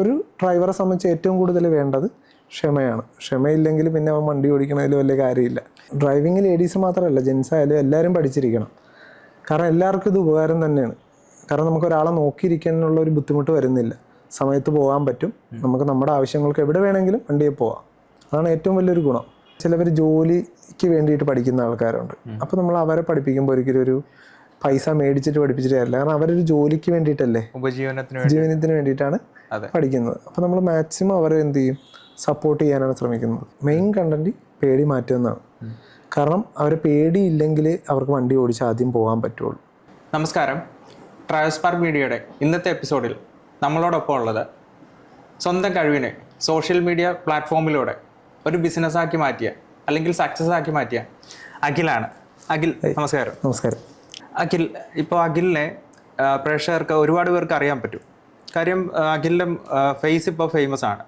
ഒരു ഡ്രൈവറെ സംബന്ധിച്ച് ഏറ്റവും കൂടുതൽ വേണ്ടത് ക്ഷമയാണ്. ക്ഷമയില്ലെങ്കിൽ പിന്നെ അവൻ വണ്ടി ഓടിക്കണതിൽ വലിയ കാര്യമില്ല. ഡ്രൈവിംഗ് ലേഡീസ് മാത്രമല്ല, ജെൻസ് ആയാലും എല്ലാവരും പഠിച്ചിരിക്കണം. കാരണം എല്ലാവർക്കും ഇത് ഉപകാരം തന്നെയാണ്. കാരണം നമുക്ക് ഒരാളെ നോക്കിയിരിക്കാനുള്ള ഒരു ബുദ്ധിമുട്ട് വരുന്നില്ല. സമയത്ത് പോകാൻ പറ്റും. നമുക്ക് നമ്മുടെ ആവശ്യങ്ങൾക്ക് എവിടെ വേണമെങ്കിലും വണ്ടിയിൽ പോവാം. അതാണ് ഏറ്റവും വലിയൊരു ഗുണം. ചിലവർ ജോലിക്ക് വേണ്ടിയിട്ട് പഠിക്കുന്ന ആൾക്കാരുണ്ട്. അപ്പോൾ നമ്മൾ അവരെ പഠിപ്പിക്കുമ്പോൾ ഒരിക്കലും ഒരു പൈസ മേടിച്ചിട്ട് പഠിപ്പിച്ചിട്ട് കാര്യമില്ല. കാരണം അവരൊരു ജോലിക്ക് വേണ്ടിയിട്ടല്ലേ, ഉപജീവനത്തിന് വേണ്ടിയിട്ടാണ് പഠിക്കുന്നത്. അപ്പോൾ നമ്മൾ മാക്സിമം അവരെ എന്ത് ചെയ്യും, സപ്പോർട്ട് ചെയ്യാനാണ് ശ്രമിക്കുന്നത്. മെയിൻ കണ്ടന്റ് പേടി മാറ്റുന്നതാണ്. കാരണം അവരെ പേടിയില്ലെങ്കിൽ അവർക്ക് വണ്ടി ഓടിച്ച് ആദ്യം പോകാൻ പറ്റുള്ളൂ. നമസ്കാരം. ട്രാവൽ സ്പാർക്ക് മീഡിയയുടെ ഇന്നത്തെ എപ്പിസോഡിൽ നമ്മളോടൊപ്പം ഉള്ളത് സ്വന്തം കഴിവിനെ സോഷ്യൽ മീഡിയ പ്ലാറ്റ്ഫോമിലൂടെ ഒരു ബിസിനസ്സാക്കി മാറ്റിയ അല്ലെങ്കിൽ സക്സസ് ആക്കി മാറ്റിയ അഖിലാണ്. അഖിൽ, നമസ്കാരം. നമസ്കാരം. അഖിൽ, ഇപ്പോൾ അഖിലിനെ പ്രേക്ഷകർക്ക് ഒരുപാട് പേർക്ക് അറിയാൻ പറ്റും. കാര്യം അഖിലിൻ്റെ ഫേസ് ഇപ്പോൾ ഫേമസ് ആണ്.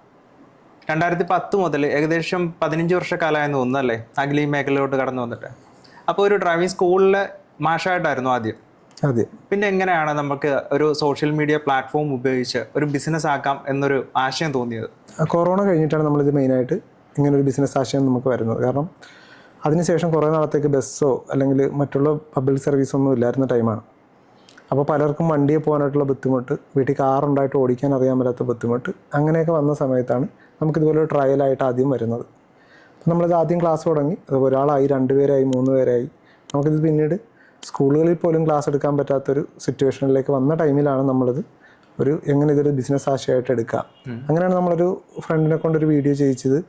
2010 മുതൽ ഏകദേശം 15 വർഷക്കാലമായെന്ന് തോന്നുന്നല്ലേ അഖിൽ ഈ മേഖലയിലോട്ട് കടന്നു വന്നിട്ട്. അപ്പോൾ ഒരു ഡ്രൈവിംഗ് സ്കൂളിലെ മാഷായിട്ടായിരുന്നു ആദ്യം. അതെ. പിന്നെ എങ്ങനെയാണ് നമുക്ക് ഒരു സോഷ്യൽ മീഡിയ പ്ലാറ്റ്ഫോം ഉപയോഗിച്ച് ഒരു ബിസിനസ് ആക്കാം എന്നൊരു ആശയം തോന്നിയത്? കൊറോണ കഴിഞ്ഞിട്ടാണ് നമ്മളിത് മെയിനായിട്ട് ഇങ്ങനൊരു ബിസിനസ് ആശയം നമുക്ക് വരുന്നത്. കാരണം അതിനുശേഷം കുറേ നാളത്തേക്ക് ബസ്സോ അല്ലെങ്കിൽ മറ്റുള്ള പബ്ലിക് സർവീസോ ഒന്നും ഇല്ലായിരുന്ന ടൈമാണ്. അപ്പോൾ പലർക്കും വണ്ടിയെ പോകാനായിട്ടുള്ള ബുദ്ധിമുട്ട്, വീട്ടിൽ കാറുണ്ടായിട്ട് ഓടിക്കാൻ അറിയാൻ പറ്റാത്ത ബുദ്ധിമുട്ട്, അങ്ങനെയൊക്കെ വന്ന സമയത്താണ് നമുക്കിതുപോലെ ഒരു ട്രയലായിട്ട് ആദ്യം വരുന്നത്. അപ്പോൾ നമ്മളിത് ആദ്യം ക്ലാസ് തുടങ്ങി. അത് ഒരാളായി, 2 പേരായി, 3 പേരായി. നമുക്കിത് പിന്നീട് സ്കൂളുകളിൽ പോലും ക്ലാസ് എടുക്കാൻ പറ്റാത്തൊരു സിറ്റുവേഷനിലേക്ക് വന്ന ടൈമിലാണ് നമ്മളിത് എങ്ങനെ ഇതൊരു ബിസിനസ് ആശയമായിട്ട് എടുക്കാം. അങ്ങനെയാണ് നമ്മളൊരു ഫ്രണ്ടിനെ കൊണ്ടൊരു വീഡിയോ ചെയ്യിച്ചത്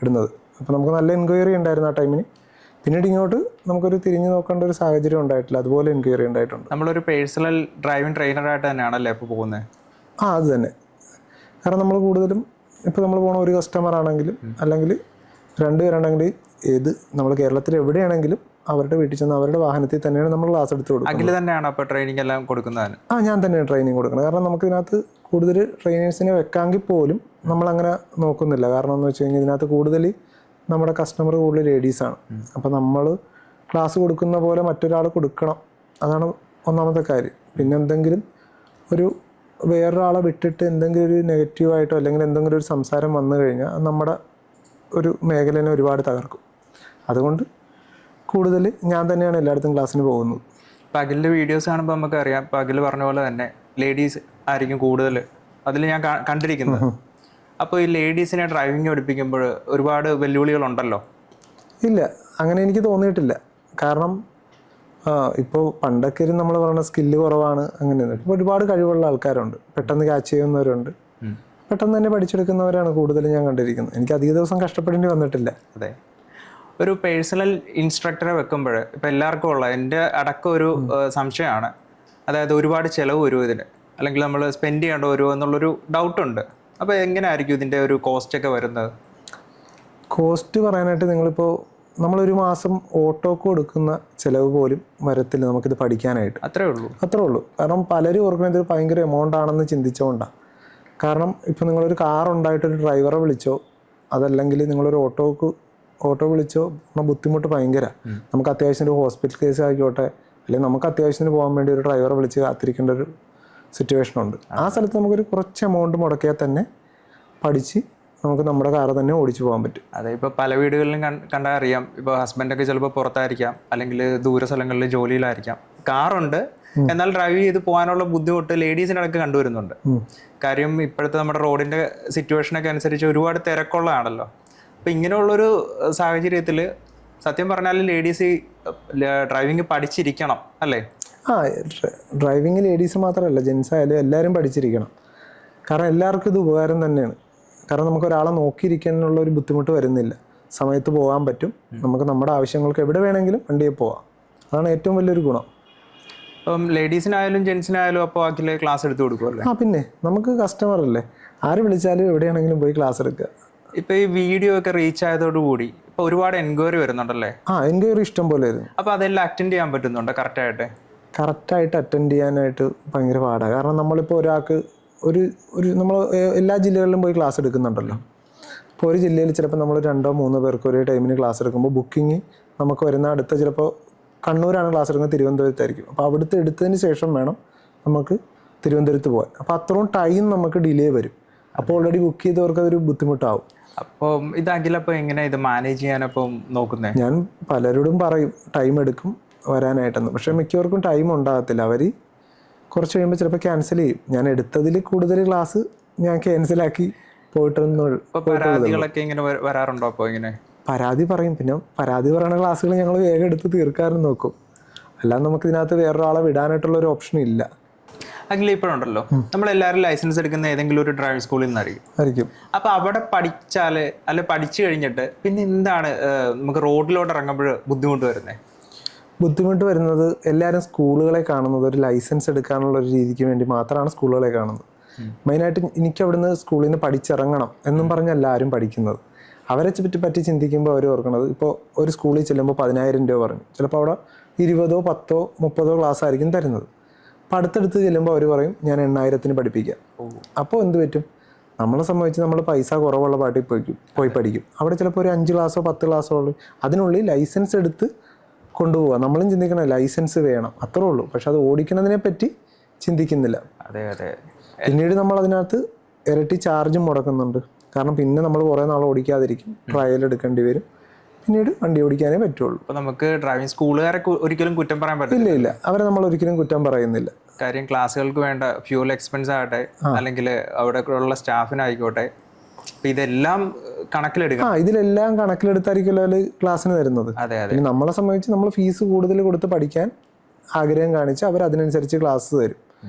ഇടുന്നത്. അപ്പോൾ നമുക്ക് നല്ല എൻക്വയറി ഉണ്ടായിരുന്നു ആ ടൈമിന്. പിന്നീട് ഇങ്ങോട്ട് നമുക്കൊരു തിരിഞ്ഞു നോക്കേണ്ട ഒരു സാഹചര്യം ഉണ്ടായിട്ടില്ല. അതുപോലെ എൻക്വയറി ഉണ്ടായിട്ടുണ്ട്. നമ്മളൊരു പേഴ്സണൽ ഡ്രൈവിംഗ് ട്രെയിനറായിട്ട് തന്നെയാണല്ലേ ഇപ്പോൾ പോകുന്നത്? അത് തന്നെ. കാരണം നമ്മൾ കൂടുതലും ഇപ്പോൾ നമ്മൾ പോകുന്ന ഒരു കസ്റ്റമർ ആണെങ്കിലും അല്ലെങ്കിൽ 2 പേരുണ്ടെങ്കിൽ ഏത് നമ്മൾ കേരളത്തിൽ എവിടെയാണെങ്കിലും അവരുടെ വീട്ടിൽ ചെന്ന് അവരുടെ വാഹനത്തിൽ തന്നെയാണ് നമ്മൾ ക്ലാസ് എടുത്ത് കൊടുക്കുന്നത്. അഖിൽ തന്നെയാണ് അപ്പോൾ ട്രെയിനിങ് എല്ലാം കൊടുക്കുന്നത്? ഞാൻ തന്നെയാണ് ട്രെയിനിങ് കൊടുക്കുന്നത്. കാരണം നമുക്ക് ഇതിനകത്ത് കൂടുതൽ ട്രെയിനേഴ്സിനെ വെക്കാമെങ്കിൽ പോലും നമ്മളങ്ങനെ നോക്കുന്നില്ല. കാരണം എന്ന് വെച്ച് കഴിഞ്ഞാൽ ഇതിനകത്ത് കൂടുതൽ നമ്മുടെ കസ്റ്റമർ കൂടുതൽ ലേഡീസാണ്. അപ്പോൾ നമ്മൾ ക്ലാസ് കൊടുക്കുന്ന പോലെ മറ്റൊരാൾ കൊടുക്കണം. അതാണ് ഒന്നാമത്തെ കാര്യം. പിന്നെ എന്തെങ്കിലും വേറൊരാളെ വിട്ടിട്ട് എന്തെങ്കിലും ഒരു നെഗറ്റീവായിട്ടോ അല്ലെങ്കിൽ എന്തെങ്കിലും ഒരു സംസാരം വന്നു കഴിഞ്ഞാൽ നമ്മുടെ ഒരു മേഖലനെ ഒരുപാട് തകർക്കും. അതുകൊണ്ട് കൂടുതൽ ഞാൻ തന്നെയാണ് എല്ലായിടത്തും ക്ലാസ്സിന് പോകുന്നത്. ഇപ്പോൾ അഖിലിൻ്റെ വീഡിയോസ് കാണുമ്പോൾ നമുക്കറിയാം, ഇപ്പോൾ അഖിൽ പറഞ്ഞ പോലെ തന്നെ ലേഡീസ് ആയിരിക്കും കൂടുതൽ അതിൽ ഞാൻ കണ്ടിരിക്കുന്നത്. അപ്പോൾ ഈ ലേഡീസിനെ ഡ്രൈവിംഗ് പഠിപ്പിക്കുമ്പോൾ ഒരുപാട് വെല്ലുവിളികളുണ്ടല്ലോ? ഇല്ല, അങ്ങനെ എനിക്ക് തോന്നിയിട്ടില്ല. കാരണം ഇപ്പോൾ പണ്ടൊക്കെ നമ്മൾ പറയുന്ന സ്കില്ല് കുറവാണ്, അങ്ങനെയൊന്നും. ഇപ്പോൾ ഒരുപാട് കഴിവുള്ള ആൾക്കാരുണ്ട്, പെട്ടെന്ന് ക്യാച്ച് ചെയ്യുന്നവരുണ്ട്, പെട്ടെന്ന് തന്നെ പഠിച്ചെടുക്കുന്നവരാണ് കൂടുതലും ഞാൻ കണ്ടിരിക്കുന്നത്. എനിക്ക് അധിക ദിവസം കഷ്ടപ്പെടേണ്ടി വന്നിട്ടില്ല. അതെ. ഒരു പേഴ്സണൽ ഇൻസ്ട്രക്ടറെ വെക്കുമ്പോൾ ഇപ്പോൾ എല്ലാവർക്കും ഉള്ള എൻ്റെ അടക്കം ഒരു സംശയമാണ്. അതായത് ഒരുപാട് ചിലവ് വരുമോ ഇതിന്, അല്ലെങ്കിൽ നമ്മൾ സ്പെൻഡ് ചെയ്യേണ്ട വരുമോ എന്നുള്ളൊരു ഡൗട്ടുണ്ട്. അപ്പോൾ എങ്ങനെയായിരിക്കും ഇതിൻ്റെ ഒരു കോസ്റ്റൊക്കെ വരുന്നത്? കോസ്റ്റ് പറയാനായിട്ട് നമ്മളൊരു മാസം ഓട്ടോക്ക് കൊടുക്കുന്ന ചിലവ് പോലും വരത്തില്ല നമുക്കിത് പഠിക്കാനായിട്ട്. അത്രേ ഉള്ളൂ. കാരണം പലരും ഓർക്കുന്നത് ഇത് ഭയങ്കര എമൗണ്ട് ആണെന്ന് ചിന്തിച്ചുകൊണ്ടാണ്. കാരണം ഇപ്പോൾ നിങ്ങളൊരു കാറുണ്ടായിട്ടൊരു ഡ്രൈവറെ വിളിച്ചോ, അതല്ലെങ്കിൽ നിങ്ങളൊരു ഓട്ടോ വിളിച്ചോ ബുദ്ധിമുട്ട് ഭയങ്കര. നമുക്ക് അത്യാവശ്യം ഒരു ഹോസ്പിറ്റൽ കേസ് ആയിക്കോട്ടെ, അല്ലെങ്കിൽ നമുക്ക് അത്യാവശ്യത്തിന് പോകാൻ വേണ്ടി ഒരു ഡ്രൈവറെ വിളിച്ച് കാത്തിരിക്കേണ്ട ഒരു സിറ്റുവേഷനുണ്ട്. ആ സ്ഥലത്ത് നമുക്കൊരു കുറച്ച് എമൗണ്ട് മുടക്കിയാൽ തന്നെ പഠിച്ച് നമുക്ക് നമ്മുടെ കാറ് തന്നെ ഓടിച്ചു പോകാൻ പറ്റും. അതെ. ഇപ്പോൾ പല വീടുകളിലും കണ്ടാൽ അറിയാം, ഇപ്പോൾ ഹസ്ബൻഡൊക്കെ ചിലപ്പോൾ പുറത്തായിരിക്കാം, അല്ലെങ്കിൽ ദൂര സ്ഥലങ്ങളിൽ ജോലിയിലായിരിക്കാം, കാറുണ്ട്, എന്നാൽ ഡ്രൈവ് ചെയ്ത് പോകാനുള്ള ബുദ്ധിമുട്ട് ലേഡീസിനടക്കം കണ്ടുവരുന്നുണ്ട്. കാര്യം ഇപ്പോഴത്തെ നമ്മുടെ റോഡിൻ്റെ സിറ്റുവേഷനൊക്കെ അനുസരിച്ച് ഒരുപാട് തിരക്കുള്ളതാണല്ലോ. അപ്പോൾ ഇങ്ങനെയുള്ളൊരു സാഹചര്യത്തിൽ സത്യം പറഞ്ഞാൽ ലേഡീസ് ഡ്രൈവിംഗ് പഠിച്ചിരിക്കണം അല്ലേ? ഡ്രൈവിംഗ് ലേഡീസ് മാത്രമല്ല, ജെൻസ് ആയാലും എല്ലാവരും പഠിച്ചിരിക്കണം. കാരണം എല്ലാവർക്കും ഇത് ഉപകാരം തന്നെയാണ്. കാരണം നമുക്ക് ഒരാളെ നോക്കിയിരിക്കാനുള്ള ഒരു ബുദ്ധിമുട്ട് വരുന്നില്ല. സമയത്ത് പോകാൻ പറ്റും. നമുക്ക് നമ്മുടെ ആവശ്യങ്ങൾക്ക് എവിടെ വേണമെങ്കിലും വണ്ടിയിൽ പോവാം. അതാണ് ഏറ്റവും വലിയൊരു ഗുണം. അപ്പം ലേഡീസിനായാലും ജെൻസിനായാലും അപ്പോൾ അഖിൽ ക്ലാസ് എടുത്ത് കൊടുക്കുമല്ലേ? പിന്നെ നമുക്ക് കസ്റ്റമർ അല്ലേ, ആര് വിളിച്ചാലും എവിടെയാണെങ്കിലും പോയി ക്ലാസ് എടുക്കുക. ഇപ്പോൾ ഈ വീഡിയോ ഒക്കെ റീച്ച് ആയതോടുകൂടി ഇപ്പോൾ ഒരുപാട് എൻക്വയറി വരുന്നുണ്ടല്ലേ? എൻക്വയറി ഇഷ്ടം പോലെ വരുന്നു. അപ്പോൾ അതെല്ലാം അറ്റൻഡ് ചെയ്യാൻ പറ്റുന്നുണ്ടോ കറക്റ്റായിട്ട് അറ്റൻഡ് ചെയ്യാനായിട്ട് ഭയങ്കര പാടാണ്. കാരണം നമ്മളിപ്പോൾ ഒരാൾക്ക് നമ്മൾ എല്ലാ ജില്ലകളിലും പോയി ക്ലാസ് എടുക്കുന്നുണ്ടല്ലോ. ഇപ്പോൾ ഒരു ജില്ലയിൽ ചിലപ്പോൾ നമ്മൾ 2-3 പേർക്ക് ഒരേ ടൈമിന് ക്ലാസ് എടുക്കുമ്പോൾ ബുക്കിംഗ് നമുക്ക് വരുന്ന അടുത്ത ചിലപ്പോൾ കണ്ണൂരാണ് ക്ലാസ് എടുക്കുന്നത്, തിരുവനന്തപുരത്തായിരിക്കും. അപ്പോൾ അവിടുത്തെ എടുത്തതിന് ശേഷം വേണം നമുക്ക് തിരുവനന്തപുരത്ത് പോകാൻ. അപ്പോൾ അത്രയും ടൈം നമുക്ക് ഡിലേ വരും. അപ്പോൾ ഓൾറെഡി ബുക്ക് ചെയ്തവർക്ക് അതൊരു ബുദ്ധിമുട്ടാവും. അപ്പം ഇത് അഖിലപ്പോൾ എങ്ങനെ ഇത് മാനേജ് ചെയ്യാനപ്പം നോക്കുന്നത്? ഞാൻ പലരോടും പറയും ടൈം എടുക്കും വരാനായിട്ടെന്ന്, പക്ഷേ മിക്കവർക്കും ടൈം ഉണ്ടാകത്തില്ല. അവർ കുറച്ച് കഴിയുമ്പോൾ ചിലപ്പോൾ ക്യാൻസൽ ചെയ്യും. ഞാൻ എടുത്തതിൽ കൂടുതൽ ക്ലാസ് ഞാൻ ക്യാൻസലാക്കി പോയിട്ടുള്ളൂ. പരാതികളൊക്കെ ഇങ്ങനെ വരാറുണ്ടോ? അപ്പോൾ ഇങ്ങനെ പരാതി പറയും, പിന്നെ പരാതി പറയുന്ന ക്ലാസ്സുകൾ ഞങ്ങൾ വേഗം എടുത്ത് തീർക്കാനും നോക്കും. അല്ലാതെ നമുക്ക് ഇതിനകത്ത് വേറൊരാളെ വിടാനായിട്ടുള്ള ഒരു ഓപ്ഷൻ ഇല്ല. അഖില ഇപ്പോഴുണ്ടല്ലോ നമ്മളെല്ലാവരും ലൈസൻസ് എടുക്കുന്ന ഏതെങ്കിലും ഒരു ഡ്രൈവിംഗ് സ്കൂളിൽ നിന്നായിരിക്കും. അപ്പോൾ അവിടെ പഠിച്ചാൽ അല്ലെ പഠിച്ചു കഴിഞ്ഞിട്ട് പിന്നെ എന്താണ് നമുക്ക് റോഡിലോട്ട് ഇറങ്ങുമ്പോൾ ബുദ്ധിമുട്ട് വരുന്നത്? ബുദ്ധിമുട്ട് വരുന്നത് എല്ലാവരും സ്കൂളുകളെ കാണുന്നത് ഒരു ലൈസൻസ് എടുക്കാനുള്ള ഒരു രീതിക്ക് വേണ്ടി മാത്രമാണ് സ്കൂളുകളെ കാണുന്നത്. മെയിനായിട്ട് എനിക്ക് അവിടുന്ന് സ്കൂളിൽ നിന്ന് പഠിച്ചിറങ്ങണം എന്നും പറഞ്ഞല്ല ആരും പഠിക്കുന്നത്. അവരെ പറ്റി ചിന്തിക്കുമ്പോൾ അവർ ഓർക്കണത്, ഇപ്പോൾ ഒരു സ്കൂളിൽ ചെല്ലുമ്പോൾ 10,000 രൂപ പറഞ്ഞു, ചിലപ്പോൾ അവിടെ 20, 10, 30 ക്ലാസ് ആയിരിക്കും തരുന്നത്. അപ്പോൾ അടുത്തടുത്ത് ചെല്ലുമ്പോൾ അവർ പറയും ഞാൻ 8,000-ന് പഠിപ്പിക്കാം. അപ്പോൾ എന്ത് പറ്റും? നമ്മളെ സംബന്ധിച്ച് നമ്മൾ പൈസ കുറവുള്ള പാട്ടിൽ പോയി പഠിക്കും. അവിടെ ചിലപ്പോൾ ഒരു 5 ക്ലാസ്സോ 10 ക്ലാസ്സോ ഉള്ളൂ. അതിനുള്ളിൽ ലൈസൻസ് എടുത്ത് കൊണ്ടുപോവുക. നമ്മളും ചിന്തിക്കണം ലൈസൻസ് വേണം, അത്രേ ഉള്ളൂ. പക്ഷെ അത് ഓടിക്കുന്നതിനെ പറ്റി ചിന്തിക്കുന്നില്ല. അതെ അതെ. പിന്നീട് നമ്മൾ അതിനകത്ത് ഇരട്ടി ചാർജും മുടക്കുന്നുണ്ട്. കാരണം പിന്നെ നമ്മൾ കുറേ നാൾ ഓടിക്കാതിരിക്കും, ട്രയൽ എടുക്കേണ്ടി വരും, പിന്നീട് വണ്ടി ഓടിക്കാനേ പറ്റുള്ളൂ. അപ്പോൾ നമുക്ക് ഡ്രൈവിംഗ് സ്കൂളുകാരെ ഒരിക്കലും കുറ്റം പറയാൻ പറ്റില്ല. ഇല്ല, അവരെ നമ്മൾ ഒരിക്കലും കുറ്റം പറയുന്നില്ല. കാര്യം ക്ലാസ്സുകൾക്ക് വേണ്ട ഫ്യൂൽ എക്സ്പെൻസ് ആകട്ടെ, അല്ലെങ്കിൽ അവിടെ ഉള്ള സ്റ്റാഫിനായിക്കോട്ടെ, അപ്പം ഇതെല്ലാം കണക്കിലെടുക്കാം. ഇതിലെല്ലാം കണക്കിലെടുത്തായിരിക്കുമല്ലോ അവർ ക്ലാസ്സിന് തരുന്നത്. അതെ അതെ. പിന്നെ നമ്മളെ സംബന്ധിച്ച് നമ്മൾ ഫീസ് കൂടുതൽ കൊടുത്ത് പഠിക്കാൻ ആഗ്രഹം കാണിച്ച് അവർ അതിനനുസരിച്ച് ക്ലാസ് തരും.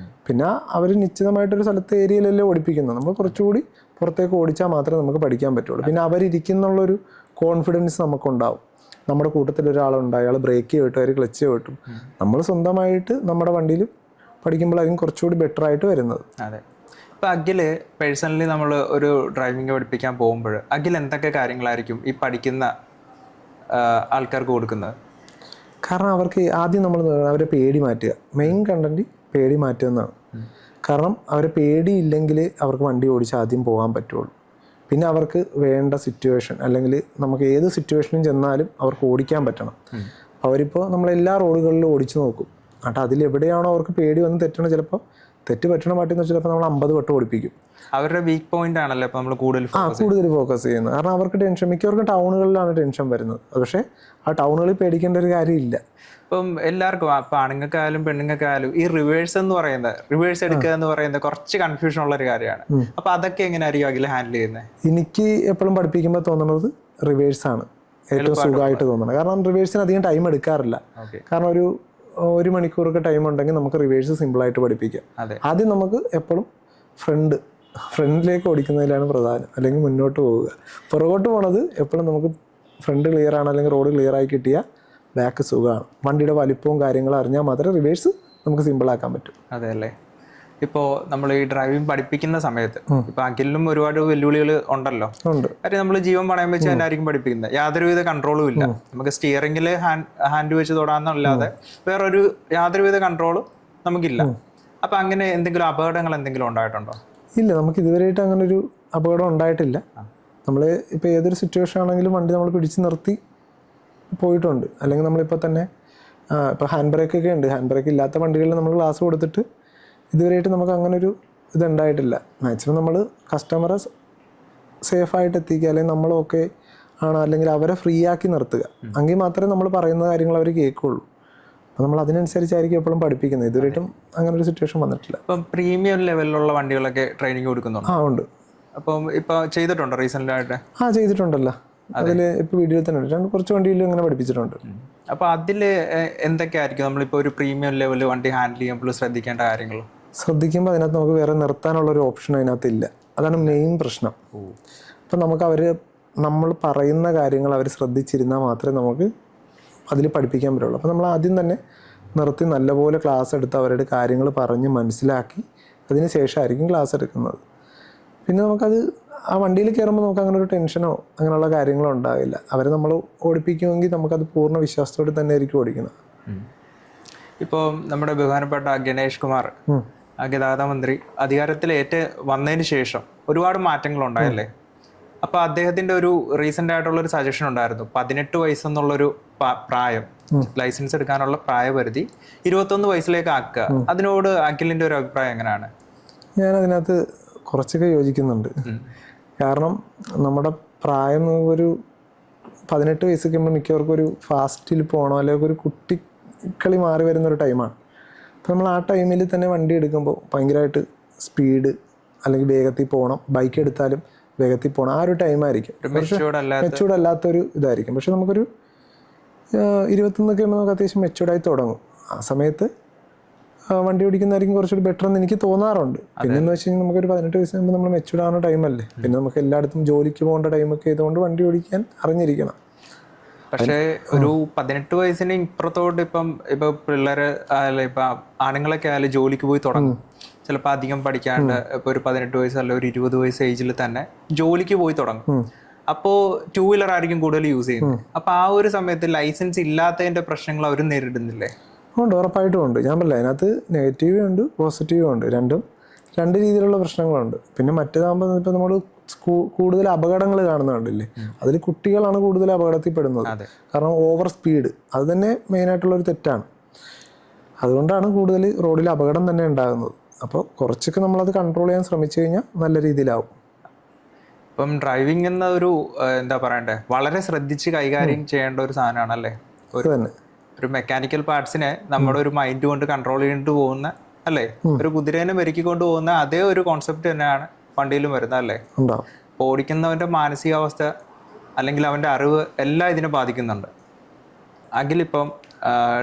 പിന്നെ അവർ നിശ്ചിതമായിട്ടൊരു സ്ഥലത്തെ ഏരിയയിലല്ലേ ഓടിപ്പിക്കുന്നത്. നമ്മൾ കുറച്ചുകൂടി പുറത്തേക്ക് ഓടിച്ചാൽ മാത്രമേ നമുക്ക് പഠിക്കാൻ പറ്റുള്ളൂ. പിന്നെ അവരിയ്ക്കുന്നുള്ളൊരു കോൺഫിഡൻസ് നമുക്കുണ്ടാവും. നമ്മുടെ കൂട്ടത്തിൽ ഒരാളുണ്ട്, അയാൾ ബ്രേക്ക് ചെയ്തിട്ടും അവർ ക്ലച്ച് ചെയ്തിട്ടും. നമ്മൾ സ്വന്തമായിട്ട് നമ്മുടെ വണ്ടിയിൽ പഠിക്കുമ്പോഴായിരിക്കും കുറച്ചുകൂടി ബെറ്റർ ആയിട്ട് വരുന്നത്. അതെ. ഇപ്പോൾ അഖിൽ പേഴ്സണലി നമ്മൾ ഒരു ഡ്രൈവിംഗ് പഠിപ്പിക്കാൻ പോകുമ്പോൾ അഖിൽ എന്തൊക്കെ കാര്യങ്ങളായിരിക്കും ഈ പഠിക്കുന്ന ആൾക്കാർക്ക് കൊടുക്കുന്നത്? കാരണം അവർക്ക് ആദ്യം നമ്മൾ അവരെ പേടി മാറ്റുക. മെയിൻ കണ്ടന്റ് പേടി മാറ്റുക എന്നാണ്. കാരണം അവരെ പേടിയില്ലെങ്കിൽ അവർക്ക് വണ്ടി ഓടിച്ച് ആദ്യം പോകാൻ പറ്റുള്ളൂ. പിന്നെ അവർക്ക് വേണ്ട സിറ്റുവേഷൻ, അല്ലെങ്കിൽ നമുക്ക് ഏത് സിറ്റുവേഷനും ചെന്നാലും അവർക്ക് ഓടിക്കാൻ പറ്റണം. അവരിപ്പോൾ നമ്മളെല്ലാ റോഡുകളിലും ഓടിച്ചു നോക്കും. എന്നിട്ട് അതിലെവിടെയാണോ അവർക്ക് പേടി വന്ന് തെറ്റണം, ചിലപ്പോൾ തെറ്റ് പറ്റണ പാട്ടിന്ന് വെച്ചാൽ ചിലപ്പോൾ നമ്മൾ 50 വട്ടം ഓടിപ്പിക്കും. അവരുടെ വീക്ക് പോയിന്റ് ആണല്ലോ അപ്പോൾ നമ്മൾ കൂടുതൽ ഫോക്കസ് ചെയ്യുന്നത്. കാരണം അവർക്ക് ടെൻഷൻ, മിക്കവർക്കും ടൗണുകളിലാണ് ടെൻഷൻ വരുന്നത്. പക്ഷേ ആ ടൗണുകളിൽ പേടിക്കേണ്ട ഒരു കാര്യമില്ല. ഇപ്പം എല്ലാവർക്കും ഇപ്പം ആണുങ്ങൾക്കായാലും പെണ്ണുങ്ങൾക്കായാലും ഈ റിവേഴ്സ് എന്ന് പറയുന്നത്, റിവേഴ്സ് എടുക്കുക എന്ന് പറയുന്നത് കുറച്ച് കൺഫ്യൂഷൻ ഉള്ള ഒരു കാര്യമാണ്. അപ്പോൾ അതൊക്കെ എങ്ങനെയായിരിക്കും അഖിൽ ഹാൻഡിൽ ചെയ്യുന്നത്? എനിക്ക് എപ്പോഴും പഠിപ്പിക്കുമ്പോൾ തോന്നുന്നത് റിവേഴ്സാണ് ഏറ്റവും സുഖമായിട്ട് തോന്നുന്നത്. കാരണം റിവേഴ്സിന് അധികം ടൈം എടുക്കാറില്ല. കാരണം ഒരു 1 മണിക്കൂറൊക്കെ ടൈം ഉണ്ടെങ്കിൽ നമുക്ക് റിവേഴ്സ് സിമ്പിളായിട്ട് പഠിപ്പിക്കാം. ആദ്യം നമുക്ക് എപ്പോഴും ഫ്രണ്ടിലേക്ക് ഓടിക്കുന്നതിലാണ് പ്രധാനം, അല്ലെങ്കിൽ മുന്നോട്ട് പോവുക. പുറകോട്ട് പോണത് എപ്പോഴും നമുക്ക് ഫ്രണ്ട് ക്ലിയർ ആണ്, അല്ലെങ്കിൽ റോഡ് ക്ലിയർ ആയി കിട്ടിയാൽ ബാക്ക് സുഖമാണ്. വണ്ടിയുടെ വലിപ്പവും കാര്യങ്ങളും അറിഞ്ഞാൽ മാത്രമേ റിവേഴ്സ് നമുക്ക് സിമ്പിളാക്കാൻ പറ്റും. അതെ അല്ലേ. ഇപ്പോൾ നമ്മൾ ഈ ഡ്രൈവിംഗ് പഠിപ്പിക്കുന്ന സമയത്ത് ഇപ്പം അഖിലിനും ഒരുപാട് വെല്ലുവിളികൾ ഉണ്ടല്ലോ. കാര്യം നമ്മൾ ജീവൻ പണയം വെച്ച് തന്നെ ആയിരിക്കും പഠിപ്പിക്കുന്നത്. യാതൊരുവിധ കൺട്രോളും ഇല്ല. നമുക്ക് സ്റ്റിയറിംഗിൽ ഹാൻഡ് വെച്ച് തൊടാന്നല്ലാതെ വേറൊരു യാതൊരുവിധ കൺട്രോളും നമുക്കില്ല. അപ്പം അങ്ങനെ എന്തെങ്കിലും അപകടങ്ങൾ എന്തെങ്കിലും ഉണ്ടായിട്ടുണ്ടോ? ഇല്ല, നമുക്ക് ഇതുവരെയായിട്ട് അങ്ങനെ ഒരു അപകടം ഉണ്ടായിട്ടില്ല. നമ്മൾ ഇപ്പോൾ ഏതൊരു സിറ്റുവേഷൻ ആണെങ്കിലും വണ്ടി നമ്മൾ പിടിച്ച് നിർത്തി പോയിട്ടുണ്ട്. അല്ലെങ്കിൽ നമ്മളിപ്പോൾ തന്നെ ഇപ്പോൾ ഹാൻഡ് ബ്രേക്കൊക്കെ ഉണ്ട്. ഹാൻഡ് ബ്രേക്ക് ഇല്ലാത്ത വണ്ടികളിൽ നമ്മൾ ക്ലാസ് കൊടുത്തിട്ട് ഇതുവരെയായിട്ട് നമുക്ക് അങ്ങനൊരു ഇതുണ്ടായിട്ടില്ല. മാക്സിമം നമ്മൾ കസ്റ്റമറെ സേഫായിട്ട് എത്തിക്കുക, അല്ലെങ്കിൽ നമ്മളൊക്കെ ആണ്, അല്ലെങ്കിൽ അവരെ ഫ്രീ ആക്കി നിർത്തുക. എങ്കിൽ മാത്രമേ നമ്മൾ പറയുന്ന കാര്യങ്ങൾ അവർ കേൾക്കുള്ളൂ. അപ്പോൾ നമ്മൾ അതിനനുസരിച്ചായിരിക്കും എപ്പോഴും പഠിപ്പിക്കുന്നത്. ഇതുവരെയായിട്ടും അങ്ങനെ ഒരു സിറ്റുവേഷൻ വന്നിട്ടില്ല. ഇപ്പം പ്രീമിയം ലെവലിലുള്ള വണ്ടികളൊക്കെ ട്രെയിനിങ് കൊടുക്കുന്നുണ്ട്. ഉണ്ട്. അപ്പം ഇപ്പോൾ ചെയ്തിട്ടുണ്ടോ റീസെൻ്റ് ആയിട്ട്? ചെയ്തിട്ടുണ്ടല്ലോ. അതിൽ ഇപ്പോൾ വീഡിയോയിൽ തന്നെ ഉണ്ട്. കുറച്ച് വണ്ടിയിൽ അങ്ങനെ പഠിപ്പിച്ചിട്ടുണ്ട്. അപ്പോൾ അതിൽ എന്തൊക്കെയായിരിക്കും നമ്മളിപ്പോൾ ഒരു പ്രീമിയം ലെവൽ വണ്ടി ഹാൻഡിൽ ചെയ്യുമ്പോൾ ശ്രദ്ധിക്കേണ്ട കാര്യങ്ങൾ? ശ്രദ്ധിക്കുമ്പോൾ അതിനകത്ത് നമുക്ക് വേറെ നിർത്താനുള്ളൊരു ഓപ്ഷൻ അതിനകത്ത് ഇല്ല. അതാണ് മെയിൻ പ്രശ്നം. അപ്പം നമുക്ക് നമ്മൾ പറയുന്ന കാര്യങ്ങൾ അവർ ശ്രദ്ധിച്ചിരുന്നാൽ മാത്രമേ നമുക്ക് അതിൽ പഠിപ്പിക്കാൻ പറ്റുള്ളൂ. അപ്പോൾ നമ്മൾ ആദ്യം തന്നെ നിർത്തി നല്ലപോലെ ക്ലാസ് എടുത്ത് അവരുടെ കാര്യങ്ങൾ പറഞ്ഞ് മനസ്സിലാക്കി അതിന് ശേഷമായിരിക്കും ക്ലാസ് എടുക്കുന്നത്. പിന്നെ നമുക്കത് ആ വണ്ടിയിൽ കയറുമ്പോൾ നമുക്ക് അങ്ങനെ ഒരു ടെൻഷനോ അങ്ങനെയുള്ള കാര്യങ്ങളോ ഉണ്ടാവില്ല. അവരെ നമ്മൾ ഓടിപ്പിക്കുമെങ്കിൽ നമുക്കത് പൂർണ്ണ വിശ്വാസത്തോടെ തന്നെ ആയിരിക്കും ഓടിക്കുന്നത്. ഇപ്പോൾ നമ്മുടെ ബഹുമാനപ്പെട്ട ഗണേഷ് കുമാർ ഗതാഗത മന്ത്രി അധികാരത്തിലേറ്റ് വന്നതിന് ശേഷം ഒരുപാട് മാറ്റങ്ങളുണ്ടായല്ലേ? അപ്പോൾ അദ്ദേഹത്തിൻ്റെ ഒരു റീസെൻ്റ് ആയിട്ടുള്ളൊരു സജഷൻ ഉണ്ടായിരുന്നു. 18 വയസ്സെന്നുള്ളൊരു പ്രായം, ലൈസൻസ് എടുക്കാനുള്ള പ്രായപരിധി 21 വയസ്സിലേക്ക് ആക്കുക. അതിനോട് അഖിലിൻ്റെ ഒരു അഭിപ്രായം എങ്ങനെയാണ്? ഞാനതിനകത്ത് കുറച്ചൊക്കെ യോജിക്കുന്നുണ്ട്. കാരണം നമ്മുടെ പ്രായം ഒരു 18 വയസ്സൊക്കെ ആകുമ്പോൾ മിക്കവർക്കും ഒരു ഫാസ്റ്റിൽ പോകണം, അല്ലെങ്കിൽ ഒരു കുട്ടിക്കളി മാറി വരുന്നൊരു ടൈമാണ്. അപ്പോൾ നമ്മൾ ആ ടൈമിൽ തന്നെ വണ്ടി എടുക്കുമ്പോൾ ഭയങ്കരമായിട്ട് സ്പീഡ് അല്ലെങ്കിൽ വേഗത്തിൽ പോകണം, ബൈക്ക് എടുത്താലും വേഗത്തിൽ പോകണം, ആ ഒരു ടൈമായിരിക്കും. മെച്ചൂർഡ് അല്ലാത്തൊരു ഇതായിരിക്കും. പക്ഷെ നമുക്കൊരു 21 ആകുമ്പോൾ നമുക്ക് അത്യാവശ്യം മെച്ചൂർഡായി തുടങ്ങും. ആ സമയത്ത് വണ്ടി ഓടിക്കുന്നതായിരിക്കും കുറച്ചുകൂടി ബെറ്റർ എന്ന് എനിക്ക് തോന്നാറുണ്ട്. പിന്നെ എന്ന് വെച്ച് കഴിഞ്ഞാൽ നമുക്കൊരു 18 വയസ്സാകുമ്പോൾ നമ്മൾ മെച്ചൂർഡ് ആവുന്ന ടൈമല്ലേ. പിന്നെ നമുക്ക് എല്ലായിടത്തും ജോലിക്ക് പോകേണ്ട ടൈമൊക്കെ ആയതുകൊണ്ട് വണ്ടി ഓടിക്കാൻ അറിഞ്ഞിരിക്കണം. പക്ഷേ ഒരു 18 വയസ്സിന് ഇപ്പുറത്തോട്ട് ഇപ്പൊ പിള്ളേര് അല്ല ഇപ്പൊ ആണുങ്ങളൊക്കെ ആയാലും ജോലിക്ക് പോയി തുടങ്ങും. ചിലപ്പോൾ അധികം പഠിക്കാണ്ട് ഇപ്പൊ ഒരു 18 വയസ്സ് അല്ല ഒരു 20 വയസ്സ് ഏജിൽ തന്നെ ജോലിക്ക് പോയി തുടങ്ങും. അപ്പോൾ 2 വീലർ ആയിരിക്കും കൂടുതൽ യൂസ് ചെയ്യുന്നത്. അപ്പൊ ആ ഒരു സമയത്ത് ലൈസൻസ് ഇല്ലാത്തതിന്റെ പ്രശ്നങ്ങൾ അവർ നേരിടുന്നില്ലേ? ഉണ്ട്, ഉറപ്പായിട്ടും ഉണ്ട്. ഞാൻ പറഞ്ഞില്ല, അതിനകത്ത് നെഗറ്റീവും ഉണ്ട് പോസിറ്റീവും ഉണ്ട്. രണ്ട് രീതിയിലുള്ള പ്രശ്നങ്ങളുണ്ട്. പിന്നെ മറ്റേതാകുമ്പോൾ ഇപ്പം നമ്മൾ കൂടുതൽ അപകടങ്ങൾ കാണുന്നുണ്ടല്ലേ, അതിൽ കുട്ടികളാണ് കൂടുതൽ അപകടത്തിൽപ്പെടുന്നത്. കാരണം ഓവർ സ്പീഡ് അത് തന്നെ മെയിനായിട്ടുള്ളൊരു തെറ്റാണ്. അതുകൊണ്ടാണ് കൂടുതൽ റോഡിൽ അപകടം തന്നെ ഉണ്ടാകുന്നത്. അപ്പോൾ കുറച്ചൊക്കെ നമ്മളത് കൺട്രോൾ ചെയ്യാൻ ശ്രമിച്ചു കഴിഞ്ഞാൽ നല്ല രീതിയിലാവും. ഇപ്പം ഡ്രൈവിംഗ് എന്ന ഒരു എന്താ പറയണ്ടേ, വളരെ ശ്രദ്ധിച്ച് കൈകാര്യം ചെയ്യേണ്ട ഒരു സാധനമാണ് അല്ലേ. ഒരു മെക്കാനിക്കൽ പാർട്സിനെ നമ്മുടെ ഒരു മൈൻഡ് കൊണ്ട് കൺട്രോൾ ചെയ്തിട്ട് പോകുന്ന അല്ലേ, ഒരു കുതിരേനെ മെരുക്കിക്കൊണ്ട് പോകുന്ന അതേ ഒരു കോൺസെപ്റ്റ് തന്നെയാണ് വണ്ടിയിലും വരുന്നത് അല്ലേ. ഓടിക്കുന്നവന്റെ മാനസികാവസ്ഥ അല്ലെങ്കിൽ അവന്റെ അറിവ് എല്ലാം ഇതിനെ ബാധിക്കുന്നുണ്ട്. അഖിലിപ്പം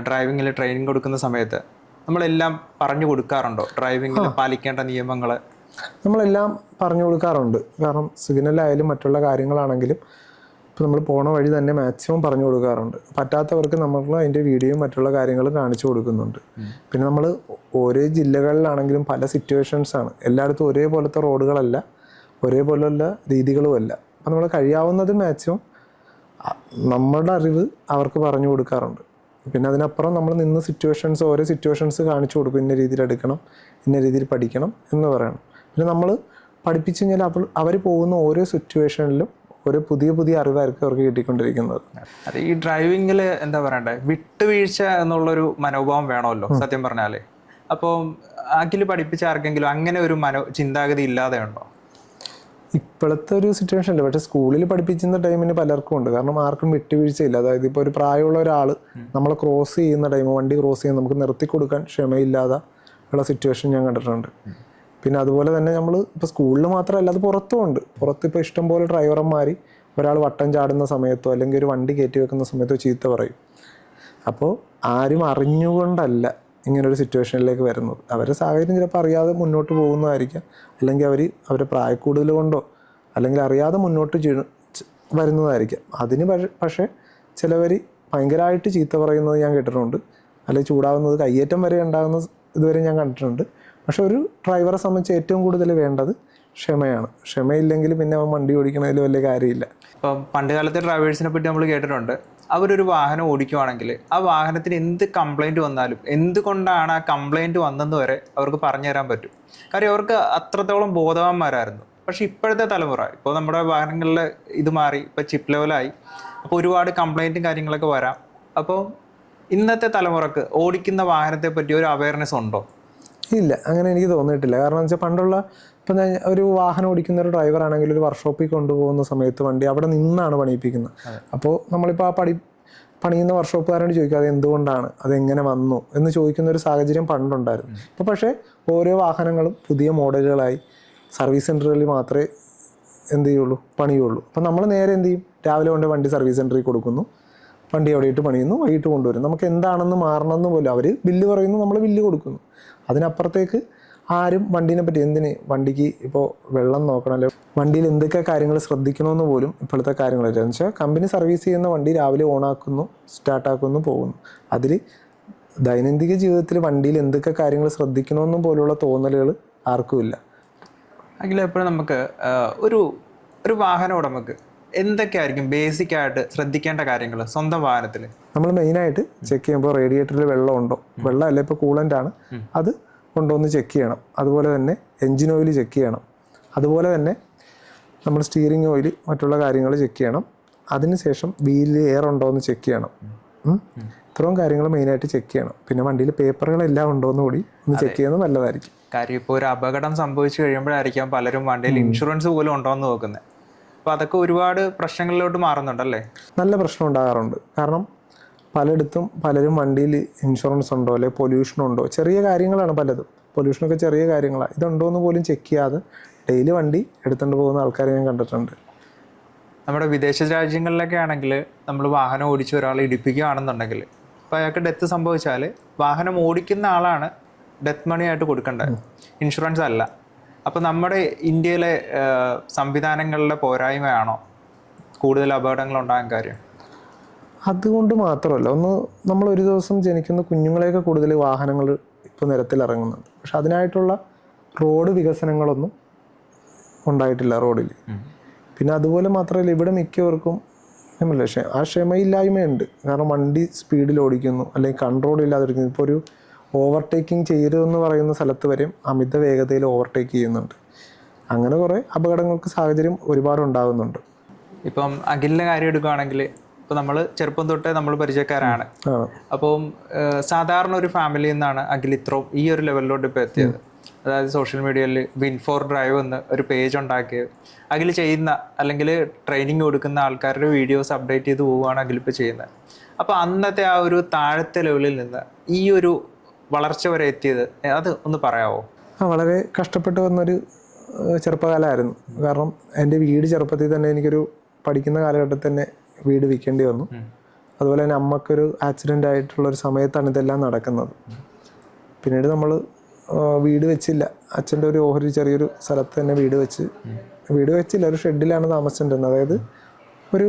ഡ്രൈവിങ്ങിൽ ട്രെയിനിങ് കൊടുക്കുന്ന സമയത്ത് നമ്മളെല്ലാം പറഞ്ഞു കൊടുക്കാറുണ്ടോ ഡ്രൈവിങ്ങിൽ പാലിക്കേണ്ട നിയമങ്ങൾ? നമ്മളെല്ലാം പറഞ്ഞു കൊടുക്കാറുണ്ട്. കാരണം സിഗ്നലായാലും മറ്റുള്ള കാര്യങ്ങളാണെങ്കിലും ഇപ്പോൾ നമ്മൾ പോണ വഴി തന്നെ മാക്സിമം പറഞ്ഞു കൊടുക്കാറുണ്ട്. പറ്റാത്തവർക്ക് നമ്മൾ അതിൻ്റെ വീഡിയോയും മറ്റുള്ള കാര്യങ്ങളും കാണിച്ചു കൊടുക്കുന്നുണ്ട്. പിന്നെ നമ്മൾ ഓരോ ജില്ലകളിലാണെങ്കിലും പല സിറ്റുവേഷൻസാണ്. എല്ലായിടത്തും ഒരേപോലത്തെ റോഡുകളല്ല, ഒരേപോലെയുള്ള രീതികളുമല്ല. അപ്പോൾ നമ്മൾ കഴിയാവുന്നത് മാക്സിമം നമ്മുടെ അറിവ് അവർക്ക് പറഞ്ഞു കൊടുക്കാറുണ്ട്. പിന്നെ അതിനപ്പുറം നമ്മൾ നിന്ന് ഓരോ സിറ്റുവേഷൻസ് കാണിച്ചു കൊടുക്കും. ഇന്ന രീതിയിൽ എടുക്കണം, ഇന്ന രീതിയിൽ പഠിക്കണം എന്ന് പറയണം. പിന്നെ നമ്മൾ പഠിപ്പിച്ചു കഴിഞ്ഞാൽ അവർ പോകുന്ന ഓരോ സിറ്റുവേഷനിലും ഒരു പുതിയ അറിവായിരിക്കും അവർക്ക് കിട്ടിക്കൊണ്ടിരിക്കുന്നത്. അത് ഈ ഡ്രൈവിങ്ങിൽ എന്താ പറയണ്ടേ, വിട്ടുവീഴ്ച എന്നുള്ളൊരു മനോഭാവം വേണമല്ലോ സത്യം പറഞ്ഞാലേ. അപ്പോൾ അഖില് പഠിപ്പിച്ച ആർക്കെങ്കിലും അങ്ങനെ ഒരു ചിന്താഗതി ഇല്ലാതെ ഉണ്ടോ? ഇപ്പോഴത്തെ ഒരു സിറ്റുവേഷനില്ല. പക്ഷേ സ്കൂളിൽ പഠിപ്പിക്കുന്ന ടൈമിന് പലർക്കും ഉണ്ട്. കാരണം ആർക്കും വിട്ടുവീഴ്ചയില്ല. അതായത് ഇപ്പോൾ ഒരു പ്രായമുള്ള ഒരാൾ നമ്മളെ ക്രോസ് ചെയ്യുന്ന ടൈം, വണ്ടി ക്രോസ് ചെയ്യുന്ന നമുക്ക് നിർത്തി കൊടുക്കാൻ ക്ഷമയില്ലാതെ ഉള്ള സിറ്റുവേഷൻ ഞാൻ കണ്ടിട്ടുണ്ട്. പിന്നെ അതുപോലെ തന്നെ നമ്മൾ ഇപ്പോൾ സ്കൂളിൽ മാത്രമല്ല, അത് പുറത്തുമുണ്ട്. പുറത്തിപ്പോൾ ഇഷ്ടംപോലെ ഡ്രൈവർമാർ ഒരാൾ വട്ടം ചാടുന്ന സമയത്തോ അല്ലെങ്കിൽ ഒരു വണ്ടി കയറ്റി വെക്കുന്ന സമയത്തോ ചീത്ത പറയും. അപ്പോൾ ആരും അറിഞ്ഞുകൊണ്ടല്ല ഇങ്ങനൊരു സിറ്റുവേഷനിലേക്ക് വരുന്നത്. അവരുടെ സാഹചര്യം ചിലപ്പോൾ അറിയാതെ മുന്നോട്ട് പോകുന്നതായിരിക്കാം, അല്ലെങ്കിൽ അവരുടെ പ്രായക്കൂടുതൽ കൊണ്ടോ അല്ലെങ്കിൽ അറിയാതെ മുന്നോട്ട് വരുന്നതായിരിക്കാം. അതിന് പക്ഷേ ചിലവർ ഭയങ്കരമായിട്ട് ചീത്ത പറയുന്നത് ഞാൻ കേട്ടിട്ടുണ്ട്, അല്ലെങ്കിൽ ചൂടാവുന്നത് കയ്യേറ്റം വരെ ഉണ്ടാകുന്ന ഇതുവരെ ഞാൻ കണ്ടിട്ടുണ്ട്. പക്ഷെ ഒരു ഡ്രൈവറെ സംബന്ധിച്ച് ഏറ്റവും കൂടുതൽ വേണ്ടത് ക്ഷമയാണ്. ക്ഷമയില്ലെങ്കിൽ പിന്നെ അവൻ വണ്ടി ഓടിക്കണതിൽ വലിയ കാര്യമില്ല. ഇപ്പം പണ്ട് കാലത്തെ ഡ്രൈവേഴ്സിനെ പറ്റി നമ്മൾ കേട്ടിട്ടുണ്ട്, അവരൊരു വാഹനം ഓടിക്കുവാണെങ്കിൽ ആ വാഹനത്തിന് എന്ത് കംപ്ലൈൻറ്റ് വന്നാലും എന്തുകൊണ്ടാണ് ആ കംപ്ലൈൻറ്റ് വന്നെന്ന് വരെ അവർക്ക് പറഞ്ഞു തരാൻ പറ്റും. കാര്യം അവർക്ക് അത്രത്തോളം ബോധവാന്മാരായിരുന്നു. പക്ഷെ ഇപ്പോഴത്തെ തലമുറ, ഇപ്പോൾ നമ്മുടെ വാഹനങ്ങളിൽ ഇത് മാറി, ഇപ്പോൾ ചിപ്പ് ലെവലായി, അപ്പോൾ ഒരുപാട് കംപ്ലൈൻറ്റും കാര്യങ്ങളൊക്കെ വരാം. അപ്പോൾ ഇന്നത്തെ തലമുറക്ക് ഓടിക്കുന്ന വാഹനത്തെ പറ്റി ഒരു അവയർനെസ് ഉണ്ടോ? ഇല്ല, അങ്ങനെ എനിക്ക് തോന്നിയിട്ടില്ല. കാരണം എന്ന് വെച്ചാൽ പണ്ടുള്ള ഇപ്പം ഒരു വാഹനം ഓടിക്കുന്ന ഒരു ഡ്രൈവർ ആണെങ്കിൽ ഒരു വർക്ക്ഷോപ്പിൽ കൊണ്ടുപോകുന്ന സമയത്ത് വണ്ടി അവിടെ നിന്നാണ് പണിയിപ്പിക്കുന്നത്. അപ്പോൾ നമ്മളിപ്പോൾ ആ പണിയുന്ന വർക്ക്ഷോപ്പുകാരോട് ചോദിക്കുക അത് എന്തുകൊണ്ടാണ്, അതെങ്ങനെ വന്നു എന്ന് ചോദിക്കുന്ന ഒരു സാഹചര്യം പണ്ടുണ്ടായിരുന്നു. ഇപ്പോൾ പക്ഷേ ഓരോ വാഹനങ്ങളും പുതിയ മോഡലുകളായി സർവീസ് സെൻ്ററുകളിൽ മാത്രമേ എന്ത് ചെയ്യുള്ളൂ, പണിയുള്ളൂ. അപ്പം നമ്മൾ നേരെ എന്ത് ചെയ്യും, രാവിലെ കൊണ്ട് വണ്ടി സർവീസ് സെൻ്ററിൽ കൊടുക്കുന്നു, വണ്ടി അവിടെ ഇട്ട് പണിയുന്നു, വൈകിട്ട് കൊണ്ടുവരും. നമുക്ക് എന്താണെന്ന് മാറണമെന്ന് പോലും അവർ ബില്ല് പറയുന്നു, നമ്മൾ ബില്ല് കൊടുക്കുന്നു. അതിനപ്പുറത്തേക്ക് ആരും വണ്ടീനെ പറ്റി വണ്ടിക്ക് ഇപ്പോൾ വെള്ളം നോക്കണം, അല്ലെങ്കിൽ വണ്ടിയിൽ എന്തൊക്കെ കാര്യങ്ങൾ ശ്രദ്ധിക്കണമെന്ന് പോലും ഇപ്പോഴത്തെ കാര്യങ്ങളില്ല. എന്ന് വെച്ചാൽ കമ്പനി സർവീസ് ചെയ്യുന്ന വണ്ടി രാവിലെ ഓണാക്കുന്നു, സ്റ്റാർട്ടാക്കുന്നു, പോകുന്നു. അതിൽ ദൈനംദിന ജീവിതത്തിൽ വണ്ടിയിൽ എന്തൊക്കെ കാര്യങ്ങൾ ശ്രദ്ധിക്കണമെന്നും പോലുള്ള തോന്നലുകൾ ആർക്കുമില്ല. അഖിൽ, എപ്പോഴും നമുക്ക് ഒരു വാഹന ഉടമക്ക് എന്തൊക്കെയായിരിക്കും ബേസിക് ആയിട്ട് ശ്രദ്ധിക്കേണ്ട കാര്യങ്ങൾ സ്വന്തം വാഹനത്തിൽ? നമ്മൾ മെയിനായിട്ട് ചെക്ക് ചെയ്യുമ്പോൾ റേഡിയേറ്ററിൽ വെള്ളം ഉണ്ടോ, വെള്ളമല്ല ഇപ്പോൾ കൂളൻ്റ് ആണ്, അത് കൊണ്ടുവന്ന് ചെക്ക് ചെയ്യണം. അതുപോലെ തന്നെ എൻജിൻ ഓയിൽ ചെക്ക് ചെയ്യണം. അതുപോലെ തന്നെ നമ്മൾ സ്റ്റീറിംഗ് ഓയിൽ, മറ്റുള്ള കാര്യങ്ങൾ ചെക്ക് ചെയ്യണം. അതിനുശേഷം വീലിൽ എയർ ഉണ്ടോ എന്ന് ചെക്ക് ചെയ്യണം. ഇത്രയും കാര്യങ്ങൾ മെയിനായിട്ട് ചെക്ക് ചെയ്യണം. പിന്നെ വണ്ടിയിൽ പേപ്പറുകളെല്ലാം ഉണ്ടോ എന്ന് കൂടി ഒന്ന് ചെക്ക് ചെയ്യുന്നത് നല്ലതായിരിക്കും. കാര്യം ഇപ്പോൾ ഒരു അപകടം സംഭവിച്ചു കഴിയുമ്പോഴായിരിക്കാം പലരും വണ്ടിയിൽ ഇൻഷുറൻസ് പോലും ഉണ്ടോ എന്ന് നോക്കുന്നത്. അപ്പോൾ അതൊക്കെ ഒരുപാട് പ്രശ്നങ്ങളിലോട്ട് മാറുന്നുണ്ടല്ലേ? നല്ല പ്രശ്നം ഉണ്ടാകാറുണ്ട്. കാരണം പലയിടത്തും പലരും വണ്ടിയിൽ ഇൻഷുറൻസ് ഉണ്ടോ അല്ലെങ്കിൽ പൊല്യൂഷൻ ഉണ്ടോ, ചെറിയ കാര്യങ്ങളാണ് പലതും. പൊല്യൂഷനൊക്കെ ചെറിയ കാര്യങ്ങളാണ്. ഇതുണ്ടോ എന്ന് പോലും ചെക്ക് ചെയ്യാതെ ഡെയിലി വണ്ടി എടുത്തുകൊണ്ട് പോകുന്ന ആൾക്കാരെ ഞാൻ കണ്ടിട്ടുണ്ട്. നമ്മുടെ വിദേശ രാജ്യങ്ങളിലൊക്കെ ആണെങ്കിൽ നമ്മൾ വാഹനം ഓടിച്ച് ഒരാളെ ഇടിപ്പിക്കുകയാണെന്നുണ്ടെങ്കിൽ അപ്പോൾ അയാൾക്ക് ഡെത്ത് സംഭവിച്ചാൽ വാഹനം ഓടിക്കുന്ന ആളാണ് ഡെത്ത് മണി ആയിട്ട് കൊടുക്കേണ്ടത്, ഇൻഷുറൻസ് അല്ല. അപ്പോൾ നമ്മുടെ ഇന്ത്യയിലെ സംവിധാനങ്ങളിലെ പോരായ്മയാണോ കൂടുതൽ അപകടങ്ങൾ ഉണ്ടാകാൻ കാര്യം? അതുകൊണ്ട് മാത്രമല്ല, നമ്മൾ ഒരു ദിവസം ജനിക്കുന്ന കുഞ്ഞുങ്ങളെയൊക്കെ കൂടുതൽ വാഹനങ്ങൾ ഇപ്പോൾ നിരത്തിലിറങ്ങുന്നുണ്ട്. പക്ഷെ അതിനായിട്ടുള്ള റോഡ് വികസനങ്ങളൊന്നും ഉണ്ടായിട്ടില്ല റോഡിൽ. പിന്നെ അതുപോലെ മാത്രമല്ല, ഇവിടെ മിക്കവർക്കും ആ ക്ഷമയില്ലായ്മയുണ്ട്. കാരണം വണ്ടി സ്പീഡിൽ ഓടിക്കുന്നു അല്ലെങ്കിൽ കൺട്രോൾ ഇല്ലാതിരിക്കുന്നു. ഇപ്പോൾ ഒരു ഓവർടേക്കിംഗ് ചെയ്യരുതെന്ന് പറയുന്ന സ്ഥലത്ത് വരെയും അമിത വേഗതയിൽ ഓവർടേക്ക് ചെയ്യുന്നുണ്ട്. അങ്ങനെ കുറേ അപകടങ്ങൾക്ക് സാഹചര്യം ഒരുപാട് ഉണ്ടാകുന്നുണ്ട്. ഇപ്പം അഖിലിൻ്റെ കാര്യം എടുക്കുകയാണെങ്കിൽ ഇപ്പോൾ നമ്മൾ ചെറുപ്പം തൊട്ടേ നമ്മൾ പരിചയക്കാരാണ്. അപ്പം സാധാരണ ഒരു ഫാമിലിയിൽ നിന്നാണ് അഖിൽ ഇത്രയും ഈ ഒരു ലെവലിലോട്ട് ഇപ്പോൾ എത്തിയത്. അതായത് സോഷ്യൽ മീഡിയയിൽ വിൻ ഫോർ ഡ്രൈവ് എന്ന് ഒരു പേജ് ഉണ്ടാക്കിയത്. അഖിൽ ചെയ്യുന്ന അല്ലെങ്കിൽ ട്രെയിനിങ് കൊടുക്കുന്ന ആൾക്കാരുടെ വീഡിയോസ് അപ്ഡേറ്റ് ചെയ്ത് പോവുകയാണ് അഖിലിപ്പോൾ ചെയ്യുന്നത്. അപ്പോൾ അന്നത്തെ ആ ഒരു താഴത്തെ ലെവലിൽ നിന്ന് ഈ ഒരു വളർച്ച വരെ എത്തിയത് അത് ഒന്ന് പറയാമോ? വളരെ കഷ്ടപ്പെട്ട് വന്നൊരു ചെറുപ്പകാലമായിരുന്നു. കാരണം എൻ്റെ വീട് ചെറുപ്പത്തിൽ തന്നെ എനിക്കൊരു പഠിക്കുന്ന കാലഘട്ടത്തിൽ തന്നെ വീട് വിൽക്കേണ്ടി വന്നു. അതുപോലെ തന്നെ അമ്മക്കൊരു ആക്സിഡൻ്റ് ആയിട്ടുള്ളൊരു സമയത്താണ് ഇതെല്ലാം നടക്കുന്നത്. പിന്നീട് നമ്മൾ വീട് വെച്ചില്ല. അച്ഛൻ്റെ ഒരു ഓഹരി ചെറിയൊരു സ്ഥലത്ത് തന്നെ വീട് വെച്ചില്ല, ഒരു ഷെഡിലാണ് താമസിച്ചിട്ടുണ്ടായിരുന്നത്. അതായത് ഒരു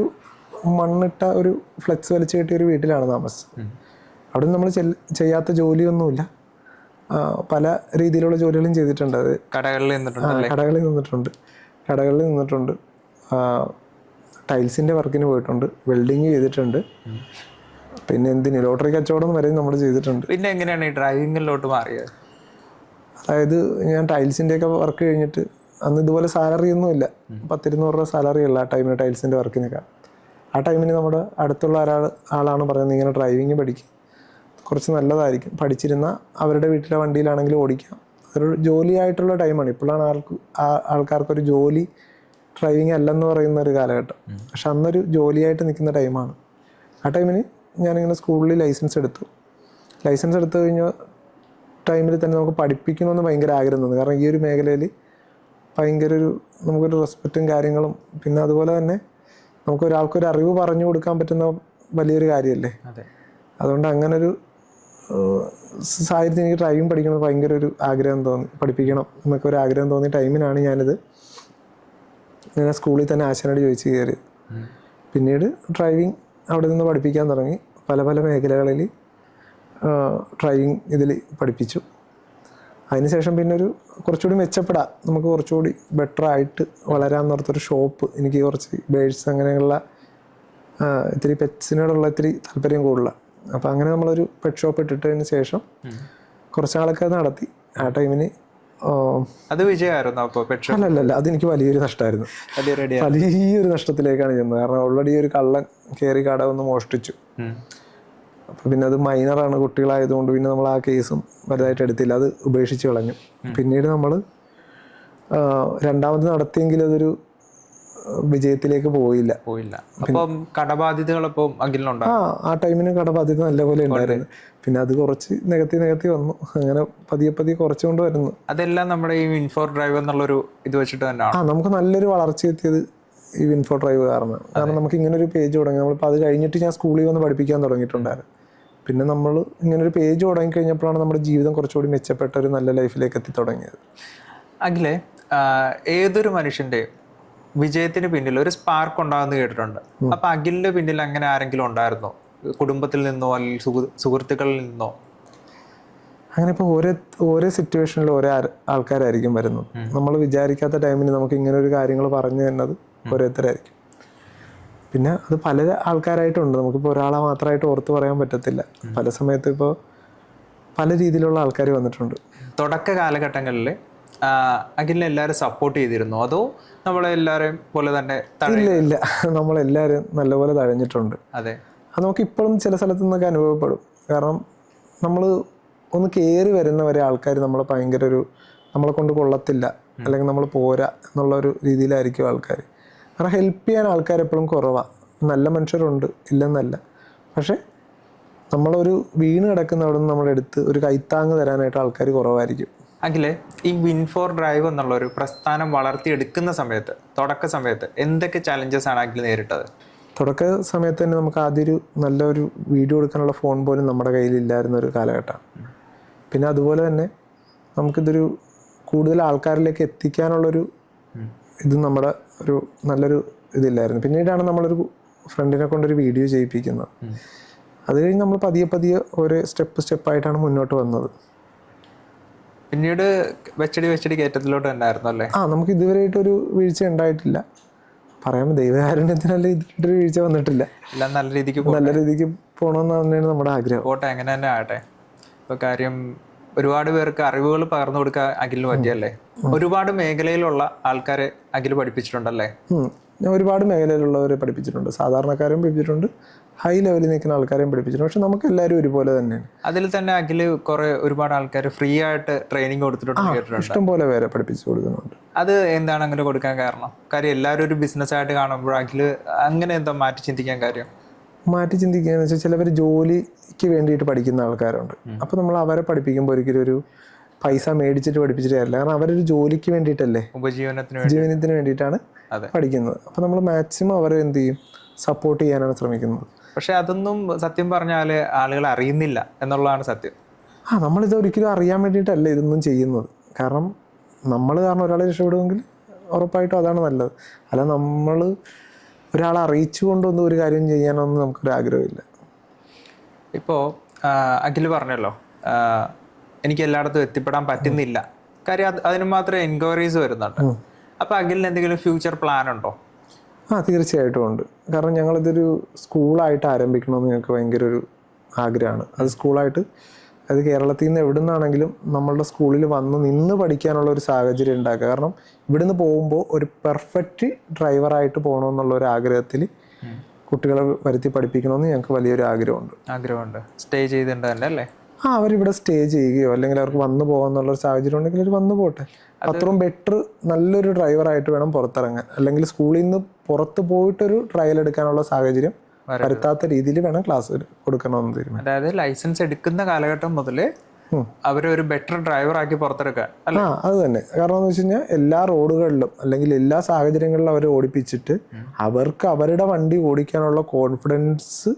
മണ്ണിട്ട ഒരു ഫ്ലെക്സ് വലിച്ചു കെട്ടിയ ഒരു വീട്ടിലാണ് താമസിച്ചത്. അവിടെ നമ്മൾ ചെയ്യാത്ത ജോലിയൊന്നുമില്ല. പല രീതിയിലുള്ള ജോലികളും ചെയ്തിട്ടുണ്ട്. അത് കടകളിൽ നിന്നിട്ടുണ്ട്, ടൈൽസിൻ്റെ വർക്കിന് പോയിട്ടുണ്ട്, വെൽഡിങ് ചെയ്തിട്ടുണ്ട്, പിന്നെ ലോട്ടറി കച്ചവടം വരെ നമ്മൾ ചെയ്തിട്ടുണ്ട്. പിന്നെ എങ്ങനെയാണ് ഈ ഡ്രൈവിങ്ങിലോട്ട് മാറിയത്? അതായത് ഞാൻ ടൈൽസിൻ്റെയൊക്കെ വർക്ക് കഴിഞ്ഞിട്ട് അന്ന് ഇതുപോലെ സാലറി ഒന്നും ഇല്ല, 10-200 രൂപ സാലറി ഉള്ള ആ ടൈമിന് ടൈൽസിൻ്റെ വർക്കിനൊക്കെ. ആ ടൈമിന് നമ്മുടെ അടുത്തുള്ള ആളാണ് പറയുന്നത്, ഇങ്ങനെ ഡ്രൈവിങ് പഠിക്കും, കുറച്ച് നല്ലതായിരിക്കും, പഠിച്ചിരുന്ന അവരുടെ വീട്ടിലെ വണ്ടിയിലാണെങ്കിലും ഓടിക്കാം. അതൊരു ജോലിയായിട്ടുള്ള ടൈമാണ്. ഇപ്പോഴാണ് ആൾക്കാർക്കൊരു ജോലി ഡ്രൈവിങ് അല്ലെന്ന് പറയുന്ന ഒരു കാലഘട്ടം. പക്ഷെ അന്നൊരു ജോലിയായിട്ട് നിൽക്കുന്ന ടൈമാണ്. ആ ടൈമിന് ഞാനിങ്ങനെ സ്കൂളിൽ ലൈസൻസ് എടുത്തു കഴിഞ്ഞ ടൈമിൽ തന്നെ നമുക്ക് പഠിപ്പിക്കണമെന്ന് ഭയങ്കര ആഗ്രഹം തോന്നി. കാരണം ഈ ഒരു മേഖലയിൽ ഭയങ്കര നമുക്കൊരു റെസ്പെക്റ്റും കാര്യങ്ങളും, പിന്നെ അതുപോലെ തന്നെ നമുക്ക് ഒരാൾക്കൊരു അറിവ് പറഞ്ഞു കൊടുക്കാൻ പറ്റുന്ന വലിയൊരു കാര്യമല്ലേ. അതുകൊണ്ട് അങ്ങനൊരു സാഹചര്യത്തിൽ എനിക്ക് ഡ്രൈവിംഗ് പഠിക്കണമെന്ന് ഭയങ്കര ഒരു ആഗ്രഹം തോന്നി, പഠിപ്പിക്കണം എന്നൊക്കെ ഒരു ആഗ്രഹം തോന്നിയ ടൈമിനാണ് ഞാനിത് ഇങ്ങനെ സ്കൂളിൽ തന്നെ ആശാനോട് ചോദിച്ച് കയറിയത്. പിന്നീട് ഡ്രൈവിംഗ് അവിടെ നിന്ന് പഠിപ്പിക്കാൻ തുടങ്ങി. പല മേഖലകളിൽ ഡ്രൈവിംഗ് ഇതിൽ പഠിപ്പിച്ചു. അതിനുശേഷം പിന്നെ കുറച്ചുകൂടി മെച്ചപ്പെടാം, നമുക്ക് കുറച്ചുകൂടി ബെറ്റർ ആയിട്ട് വളരാമെന്നോർത്തൊരു ഷോപ്പ്, എനിക്ക് കുറച്ച് ബേഡ്സ് അങ്ങനെയുള്ള ഇത്തിരി പെറ്റ്സിനോടുള്ള ഇത്തിരി താല്പര്യം കൂടുതലാണ്. അപ്പോൾ അങ്ങനെ നമ്മളൊരു പെറ്റ് ഷോപ്പ് ഇട്ടിട്ടതിന് ശേഷം കുറച്ച് നാളൊക്കെ നടത്തി. ആ ടൈമിന് അത് വിജയമായിരുന്നു. അപ്പോൾ അല്ലല്ല, അതെനിക്ക് വലിയൊരു നഷ്ടമായിരുന്നു. വലിയൊരു നഷ്ടത്തിലേക്കാണ് ചെന്നത്. കാരണം ഓൾറെഡി ഒരു കള്ളൻ കയറി കട ഒന്ന് മോഷ്ടിച്ചു. അപ്പോൾ പിന്നെ അത് മൈനറാണ്, കുട്ടികളായതുകൊണ്ട് പിന്നെ നമ്മൾ ആ കേസും വലുതായിട്ട് എടുത്തില്ല, അത് ഉപേക്ഷിച്ച് കളഞ്ഞു. പിന്നീട് നമ്മൾ രണ്ടാമത് നടത്തിയെങ്കിലും അതൊരു വിജയത്തിലേക്ക് പോയില്ല. അപ്പം കടബാധ്യതകളപ്പം അഖിലിനുണ്ടോ? ആ ടൈമിന് കടബാധ്യത നല്ലപോലെ ഉണ്ടായിരുന്നു. പിന്നെ അത് കുറച്ച് നികത്തി വന്നു. അങ്ങനെ പതിയെ കുറച്ചുകൊണ്ട് വരുന്നു. അതെല്ലാം നമ്മുടെ ഈ വിൻ ഫോർ ഡ്രൈവ് എന്നുള്ളൊരു ഇത് വെച്ചിട്ട് തന്നെയാണ് നമുക്ക് നല്ലൊരു വളർച്ച എത്തിയത് ഈ വിൻ ഫോർ ഡ്രൈവ് കാരണം നമുക്ക് ഇങ്ങനൊരു പേജ് തുടങ്ങി. നമ്മളിപ്പോൾ അത് കഴിഞ്ഞിട്ട് ഞാൻ സ്കൂളിൽ വന്ന് പഠിപ്പിക്കാൻ തുടങ്ങിയിട്ടുണ്ടായിരുന്നു. പിന്നെ നമ്മൾ ഇങ്ങനൊരു പേജ് തുടങ്ങി കഴിഞ്ഞപ്പോഴാണ് നമ്മുടെ ജീവിതം കുറച്ചുകൂടി മെച്ചപ്പെട്ട ഒരു നല്ല ലൈഫിലേക്ക് എത്തി തുടങ്ങിയത്. അഖിലേ, ഏതൊരു മനുഷ്യൻ്റെ വിജയത്തിന് പിന്നിൽ ഒരു സ്പാർക്ക് ഉണ്ടാകുന്ന കേട്ടിട്ടുണ്ട്. അപ്പൊ അഖിലിന്റെ പിന്നിൽ അങ്ങനെ ആരെങ്കിലും ഉണ്ടായിരുന്നോ? കുടുംബത്തിൽ നിന്നോ അല്ലെങ്കിൽ സുഹൃത്തുക്കളിൽ നിന്നോ? അങ്ങനെ ഇപ്പോൾ ഓരോ സിറ്റുവേഷനിൽ ഓരോ ആൾക്കാരായിരിക്കും വരുന്നത്. നമ്മൾ വിചാരിക്കാത്ത ടൈമിന് നമുക്ക് ഇങ്ങനെ ഒരു കാര്യങ്ങൾ പറഞ്ഞു തരുന്നത് ഓരോരുത്തരായിരിക്കും. പിന്നെ അത് പല ആൾക്കാരായിട്ടുണ്ട്. നമുക്കിപ്പോൾ ഒരാളെ മാത്രമായിട്ട് ഓർത്ത് പറയാൻ പറ്റത്തില്ല. പല സമയത്ത് ഇപ്പോൾ പല രീതിയിലുള്ള ആൾക്കാർ വന്നിട്ടുണ്ട്. തുടക്ക കാലഘട്ടങ്ങളിൽ അഖിലിനെ എല്ലാവരും സപ്പോർട്ട് ചെയ്തിരുന്നു, അതോ നമ്മളെല്ലാവരെയും പോലെ തന്നെ? ഇല്ല, നമ്മളെല്ലാവരും നല്ലപോലെ തഴഞ്ഞിട്ടുണ്ട്. അതെ, അത് നമുക്ക് ഇപ്പോഴും ചില സ്ഥലത്തു നിന്നൊക്കെ അനുഭവപ്പെടും. കാരണം നമ്മൾ ഒന്ന് കയറി വരുന്നവരെ ആൾക്കാർ നമ്മളെ ഭയങ്കര നമ്മളെ കൊണ്ട് കൊള്ളത്തില്ല, അല്ലെങ്കിൽ നമ്മൾ പോരാ എന്നുള്ളൊരു രീതിയിലായിരിക്കും ആൾക്കാർ. കാരണം ഹെൽപ്പ് ചെയ്യാൻ ആൾക്കാർ എപ്പോഴും കുറവാണ്. നല്ല മനുഷ്യരുണ്ട്, ഇല്ലെന്നല്ല. പക്ഷേ നമ്മളൊരു വീണ് കിടക്കുന്ന അവിടെ നിന്ന് നമ്മളെടുത്ത് ഒരു കൈത്താങ്ങ് തരാനായിട്ട് ആൾക്കാർ കുറവായിരിക്കും. അഖിലേ, ഈ വിൻ ഫോർ ഡ്രൈവ് എന്നുള്ളൊരു പ്രസ്ഥാനം വളർത്തിയെടുക്കുന്ന സമയത്ത്, തുടക്ക സമയത്ത് എന്തൊക്കെ ചലഞ്ചസ് ആണ് അഖിൽ നേരിട്ടത്? തുടക്ക സമയത്ത് തന്നെ നമുക്ക് ആദ്യം നല്ലൊരു വീഡിയോ എടുക്കാനുള്ള ഫോൺ പോലും നമ്മുടെ കയ്യിലില്ലായിരുന്ന ഒരു കാലഘട്ടമാണ്. പിന്നെ അതുപോലെ തന്നെ നമുക്കിതൊരു കൂടുതൽ ആൾക്കാരിലേക്ക് എത്തിക്കാനുള്ളൊരു ഇത് നമ്മുടെ നല്ലൊരു ഇതില്ലായിരുന്നു. പിന്നീടാണ് നമ്മളൊരു ഫ്രണ്ടിനെ കൊണ്ടൊരു വീഡിയോ ചെയ്യിപ്പിക്കുന്നത്. അത് കഴിഞ്ഞ് നമ്മൾ പതിയെ ഓരോ സ്റ്റെപ്പായിട്ടാണ് മുന്നോട്ട് വന്നത്. പിന്നീട് വെച്ചടി കയറ്റത്തിലോട്ട് ഉണ്ടായിരുന്നു അല്ലേ? നമുക്ക് ഇതുവരെയായിട്ടൊരു വീഴ്ച ഉണ്ടായിട്ടില്ല. പറയാൻ ദൈവകാരുണ്യത്തിനല്ല ഇതിട്ടൊരു വീഴ്ച വന്നിട്ടില്ല. എല്ലാം നല്ല രീതിക്ക് പോകണമെന്ന് തന്നെയാണ് നമ്മുടെ ആഗ്രഹം. പോട്ടെ, അങ്ങനെ തന്നെ ആകട്ടെ. ഇപ്പൊ കാര്യം ഒരുപാട് പേർക്ക് അറിവുകൾ പകർന്നു കൊടുക്കാൻ അഖിലിന് പറ്റിയല്ലേ? ഒരുപാട് മേഖലയിലുള്ള ആൾക്കാരെ അഖിൽ പഠിപ്പിച്ചിട്ടുണ്ടല്ലേ? ഞാൻ ഒരുപാട് മേഖലയിലുള്ളവരെ പഠിപ്പിച്ചിട്ടുണ്ട്. സാധാരണക്കാരെയും പഠിപ്പിച്ചിട്ടുണ്ട്, ഹൈ ലെവലിൽ നിൽക്കുന്ന ആൾക്കാരെയും പഠിപ്പിച്ചിട്ടുണ്ട്. പക്ഷെ നമുക്ക് എല്ലാവരും ഒരുപോലെ തന്നെയാണ്. അതിൽ തന്നെ അഖില് ഒരുപാട് ആൾക്കാർ ഫ്രീ ആയിട്ട് ട്രെയിനിങ് കൊടുത്തിട്ടുണ്ട്. ഇഷ്ടംപോലെ പേരെ പഠിപ്പിച്ചു കൊടുക്കുന്നുണ്ട്. അത് എന്താണ് അങ്ങനെ കൊടുക്കാൻ കാരണം? കാര്യം എല്ലാവരും ഒരു ബിസിനസ് ആയിട്ട് കാണുമ്പോൾ അഖില് അങ്ങനെ എന്താ മാറ്റി ചിന്തിക്കാൻ കാര്യം? മാറ്റി ചിന്തിക്കുകയെന്ന് വെച്ചാൽ ചിലവർ ജോലിക്ക് വേണ്ടിയിട്ട് പഠിക്കുന്ന ആൾക്കാരുണ്ട്. അപ്പോൾ നമ്മൾ അവരെ പഠിപ്പിക്കുമ്പോൾ ഒരിക്കലും ഒരു പൈസ മേടിച്ചിട്ട് പഠിപ്പിച്ചിട്ട് കാര്യമില്ല. കാരണം അവരൊരു ജോലിക്ക് വേണ്ടിയിട്ടല്ലേ, ഉപജീവനത്തിന് വേണ്ടിയിട്ടാണ് പഠിക്കുന്നത്. അപ്പോൾ നമ്മൾ മാക്സിമം അവരെ എന്ത് ചെയ്യും, സപ്പോർട്ട് ചെയ്യാനാണ് ശ്രമിക്കുന്നത്. പക്ഷെ അതൊന്നും സത്യം പറഞ്ഞാൽ ആളുകൾ അറിയുന്നില്ല എന്നുള്ളതാണ് സത്യം. നമ്മളിത് ഒരിക്കലും അറിയാൻ വേണ്ടിയിട്ടല്ല ഇതൊന്നും ചെയ്യുന്നത്. കാരണം നമ്മൾ ഒരാളെ രക്ഷപ്പെടുമെങ്കിൽ ഉറപ്പായിട്ടും അതാണ് നല്ലത്. അല്ല നമ്മൾ ഒരാളെ അറിയിച്ചുകൊണ്ടൊന്നും ഒരു കാര്യം ചെയ്യാനൊന്നും നമുക്കൊരാഗ്രഹമില്ല. ഇപ്പോൾ അഖിൽ പറഞ്ഞല്ലോ, എനിക്ക് എല്ലായിടത്തും എത്തിപ്പെടാൻ പറ്റുന്നില്ല. കാര്യം അതിന് മാത്രമേ എൻക്വയറീസ് വരുന്നുണ്ട്. അപ്പോൾ അഖിലിന് എന്തെങ്കിലും ഫ്യൂച്ചർ പ്ലാൻ ഉണ്ടോ? തീർച്ചയായിട്ടും ഉണ്ട്. കാരണം ഞങ്ങളിതൊരു സ്കൂളായിട്ട് ആരംഭിക്കണമെന്ന് ഞങ്ങൾക്ക് ഭയങ്കര ഒരു ആഗ്രഹമാണ്. അത് സ്കൂളായിട്ട്, അത് കേരളത്തിൽ നിന്ന് എവിടെ നിന്നാണെങ്കിലും നമ്മളുടെ സ്കൂളിൽ വന്ന് നിന്ന് പഠിക്കാനുള്ള ഒരു സാഹചര്യം ഉണ്ടാക്കുക. കാരണം ഇവിടുന്ന് പോകുമ്പോൾ ഒരു പെർഫെക്റ്റ് ഡ്രൈവറായിട്ട് പോകണമെന്നുള്ള ഒരു ആഗ്രഹത്തിൽ കുട്ടികളെ വരുത്തി പഠിപ്പിക്കണമെന്ന് ഞങ്ങൾക്ക് വലിയൊരു ആഗ്രഹമുണ്ട്. സ്റ്റേ ചെയ്തിട്ടുണ്ട് തന്നെ അല്ലേ? അവരിവിടെ സ്റ്റേ ചെയ്യുകയോ അല്ലെങ്കിൽ അവർക്ക് വന്നു പോകാമെന്നുള്ളൊരു സാഹചര്യം ഉണ്ടെങ്കിൽ അവർ വന്നു പോട്ടെ. അത്രയും ബെറ്റർ നല്ലൊരു ഡ്രൈവറായിട്ട് വേണം പുറത്തിറങ്ങാൻ. അല്ലെങ്കിൽ സ്കൂളിൽ നിന്ന് പുറത്ത് പോയിട്ടൊരു ട്രയൽ എടുക്കാനുള്ള സാഹചര്യം വരുത്താത്ത രീതിയിൽ വേണം ക്ലാസ് കൊടുക്കണമെന്ന് തീരുമാനം. അതായത് ലൈസൻസ് എടുക്കുന്ന കാലഘട്ടം മുതൽ അവരെ ഒരു ബെറ്റർ ഡ്രൈവർ ആക്കി പുറത്തെടുക്കാൻ. അത് തന്നെ. കാരണം എന്ന് വെച്ച് കഴിഞ്ഞാൽ എല്ലാ റോഡുകളിലും അല്ലെങ്കിൽ എല്ലാ സാഹചര്യങ്ങളിലും അവരെ ഓടിപ്പിച്ചിട്ട് അവർക്ക് അവരുടെ വണ്ടി ഓടിക്കാനുള്ള കോൺഫിഡൻസ്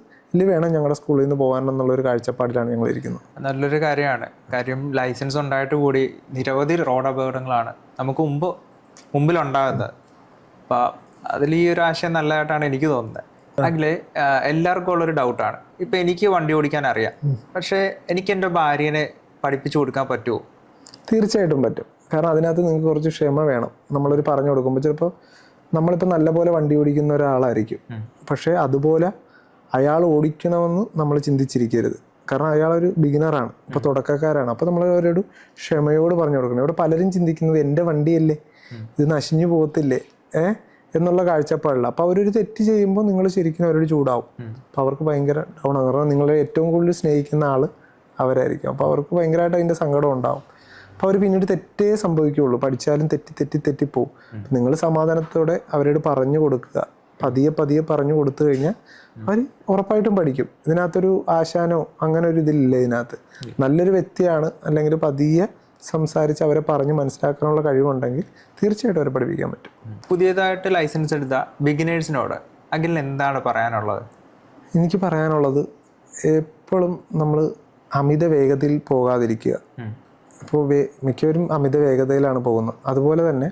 വേണം ഞങ്ങളുടെ സ്കൂളിൽ നിന്ന് പോകാനെന്നുള്ളൊരു കാഴ്ചപ്പാടിലാണ് ഞങ്ങൾ ഇരിക്കുന്നത്. നല്ലൊരു കാര്യമാണ്. കാര്യം ലൈസൻസ് ഉണ്ടായിട്ട് കൂടി നിരവധി റോഡ് അപകടങ്ങളാണ് നമുക്ക് മുമ്പിലുണ്ടാകുന്നത്. അപ്പം അതിൽ ഈ ഒരു ആശയം നല്ലതായിട്ടാണ് എനിക്ക് തോന്നുന്നത്. അഖിലേ, എല്ലാവർക്കും ഉള്ളൊരു ഡൗട്ടാണ്. ഇപ്പം എനിക്ക് വണ്ടി ഓടിക്കാൻ അറിയാം, പക്ഷേ എനിക്ക് എൻ്റെ ഭാര്യനെ പഠിപ്പിച്ചു കൊടുക്കാൻ പറ്റുമോ? തീർച്ചയായിട്ടും പറ്റും. കാരണം അതിനകത്ത് നിങ്ങൾക്ക് കുറച്ച് ക്ഷമ വേണം. നമ്മളൊരു പറഞ്ഞു കൊടുക്കുമ്പോൾ ചിലപ്പോൾ നമ്മളിപ്പോൾ നല്ലപോലെ വണ്ടി ഓടിക്കുന്ന ഒരാളായിരിക്കും, പക്ഷേ അതുപോലെ അയാൾ ഓടിക്കണമെന്ന് നമ്മൾ ചിന്തിച്ചിരിക്കരുത്. കാരണം അയാളൊരു ബിഗിനറാണ്, ഇപ്പോൾ തുടക്കക്കാരാണ്. അപ്പോൾ നമ്മൾ അവരോട് ക്ഷമയോട് പറഞ്ഞു കൊടുക്കണം. ഇവിടെ പലരും ചിന്തിക്കുന്നത് എൻ്റെ വണ്ടിയല്ലേ, ഇത് നശിഞ്ഞു പോകത്തില്ലേ എന്നുള്ള കാഴ്ചപ്പാടില്ല. അപ്പോൾ അവരൊരു തെറ്റ് ചെയ്യുമ്പോൾ നിങ്ങൾ ശരിക്കും അവരോട് ചൂടാവും. അപ്പോൾ അവർക്ക് ഭയങ്കര ഡൗൺ ആകും. കാരണം നിങ്ങളെ ഏറ്റവും കൂടുതൽ സ്നേഹിക്കുന്ന ആൾ അവരായിരിക്കും. അപ്പോൾ അവർക്ക് ഭയങ്കരമായിട്ട് അതിൻ്റെ സങ്കടം ഉണ്ടാവും. അപ്പോൾ അവർ പിന്നീട് തെറ്റേ സംഭവിക്കുകയുള്ളൂ. പഠിച്ചാലും തെറ്റിപ്പോവും. നിങ്ങൾ സമാധാനത്തോടെ അവരോട് പറഞ്ഞു കൊടുക്കുക. പതിയെ പറഞ്ഞു കൊടുത്തു കഴിഞ്ഞാൽ അവർ ഉറപ്പായിട്ടും പഠിക്കും. ഇതിനകത്തൊരു ആശാനോ അങ്ങനെ ഒരു ഇതിലില്ല. ഇതിനകത്ത് നല്ലൊരു വ്യക്തിയാണ്, അല്ലെങ്കിൽ പതിയെ സംസാരിച്ച് അവരെ പറഞ്ഞ് മനസ്സിലാക്കാനുള്ള കഴിവുണ്ടെങ്കിൽ തീർച്ചയായിട്ടും അവരെ പഠിപ്പിക്കാൻ പറ്റും. പുതിയതായിട്ട് ലൈസൻസ് എടുത്ത ബിഗിനേഴ്സിനോട് അഖിലിന് എന്താണ് പറയാനുള്ളത്? എനിക്ക് പറയാനുള്ളത്, എപ്പോഴും നമ്മൾ അമിത വേഗതയിൽ പോകാതിരിക്കുക. ഇപ്പോൾ മിക്കവരും അമിത വേഗതയിലാണ് പോകുന്നത്. അതുപോലെ തന്നെ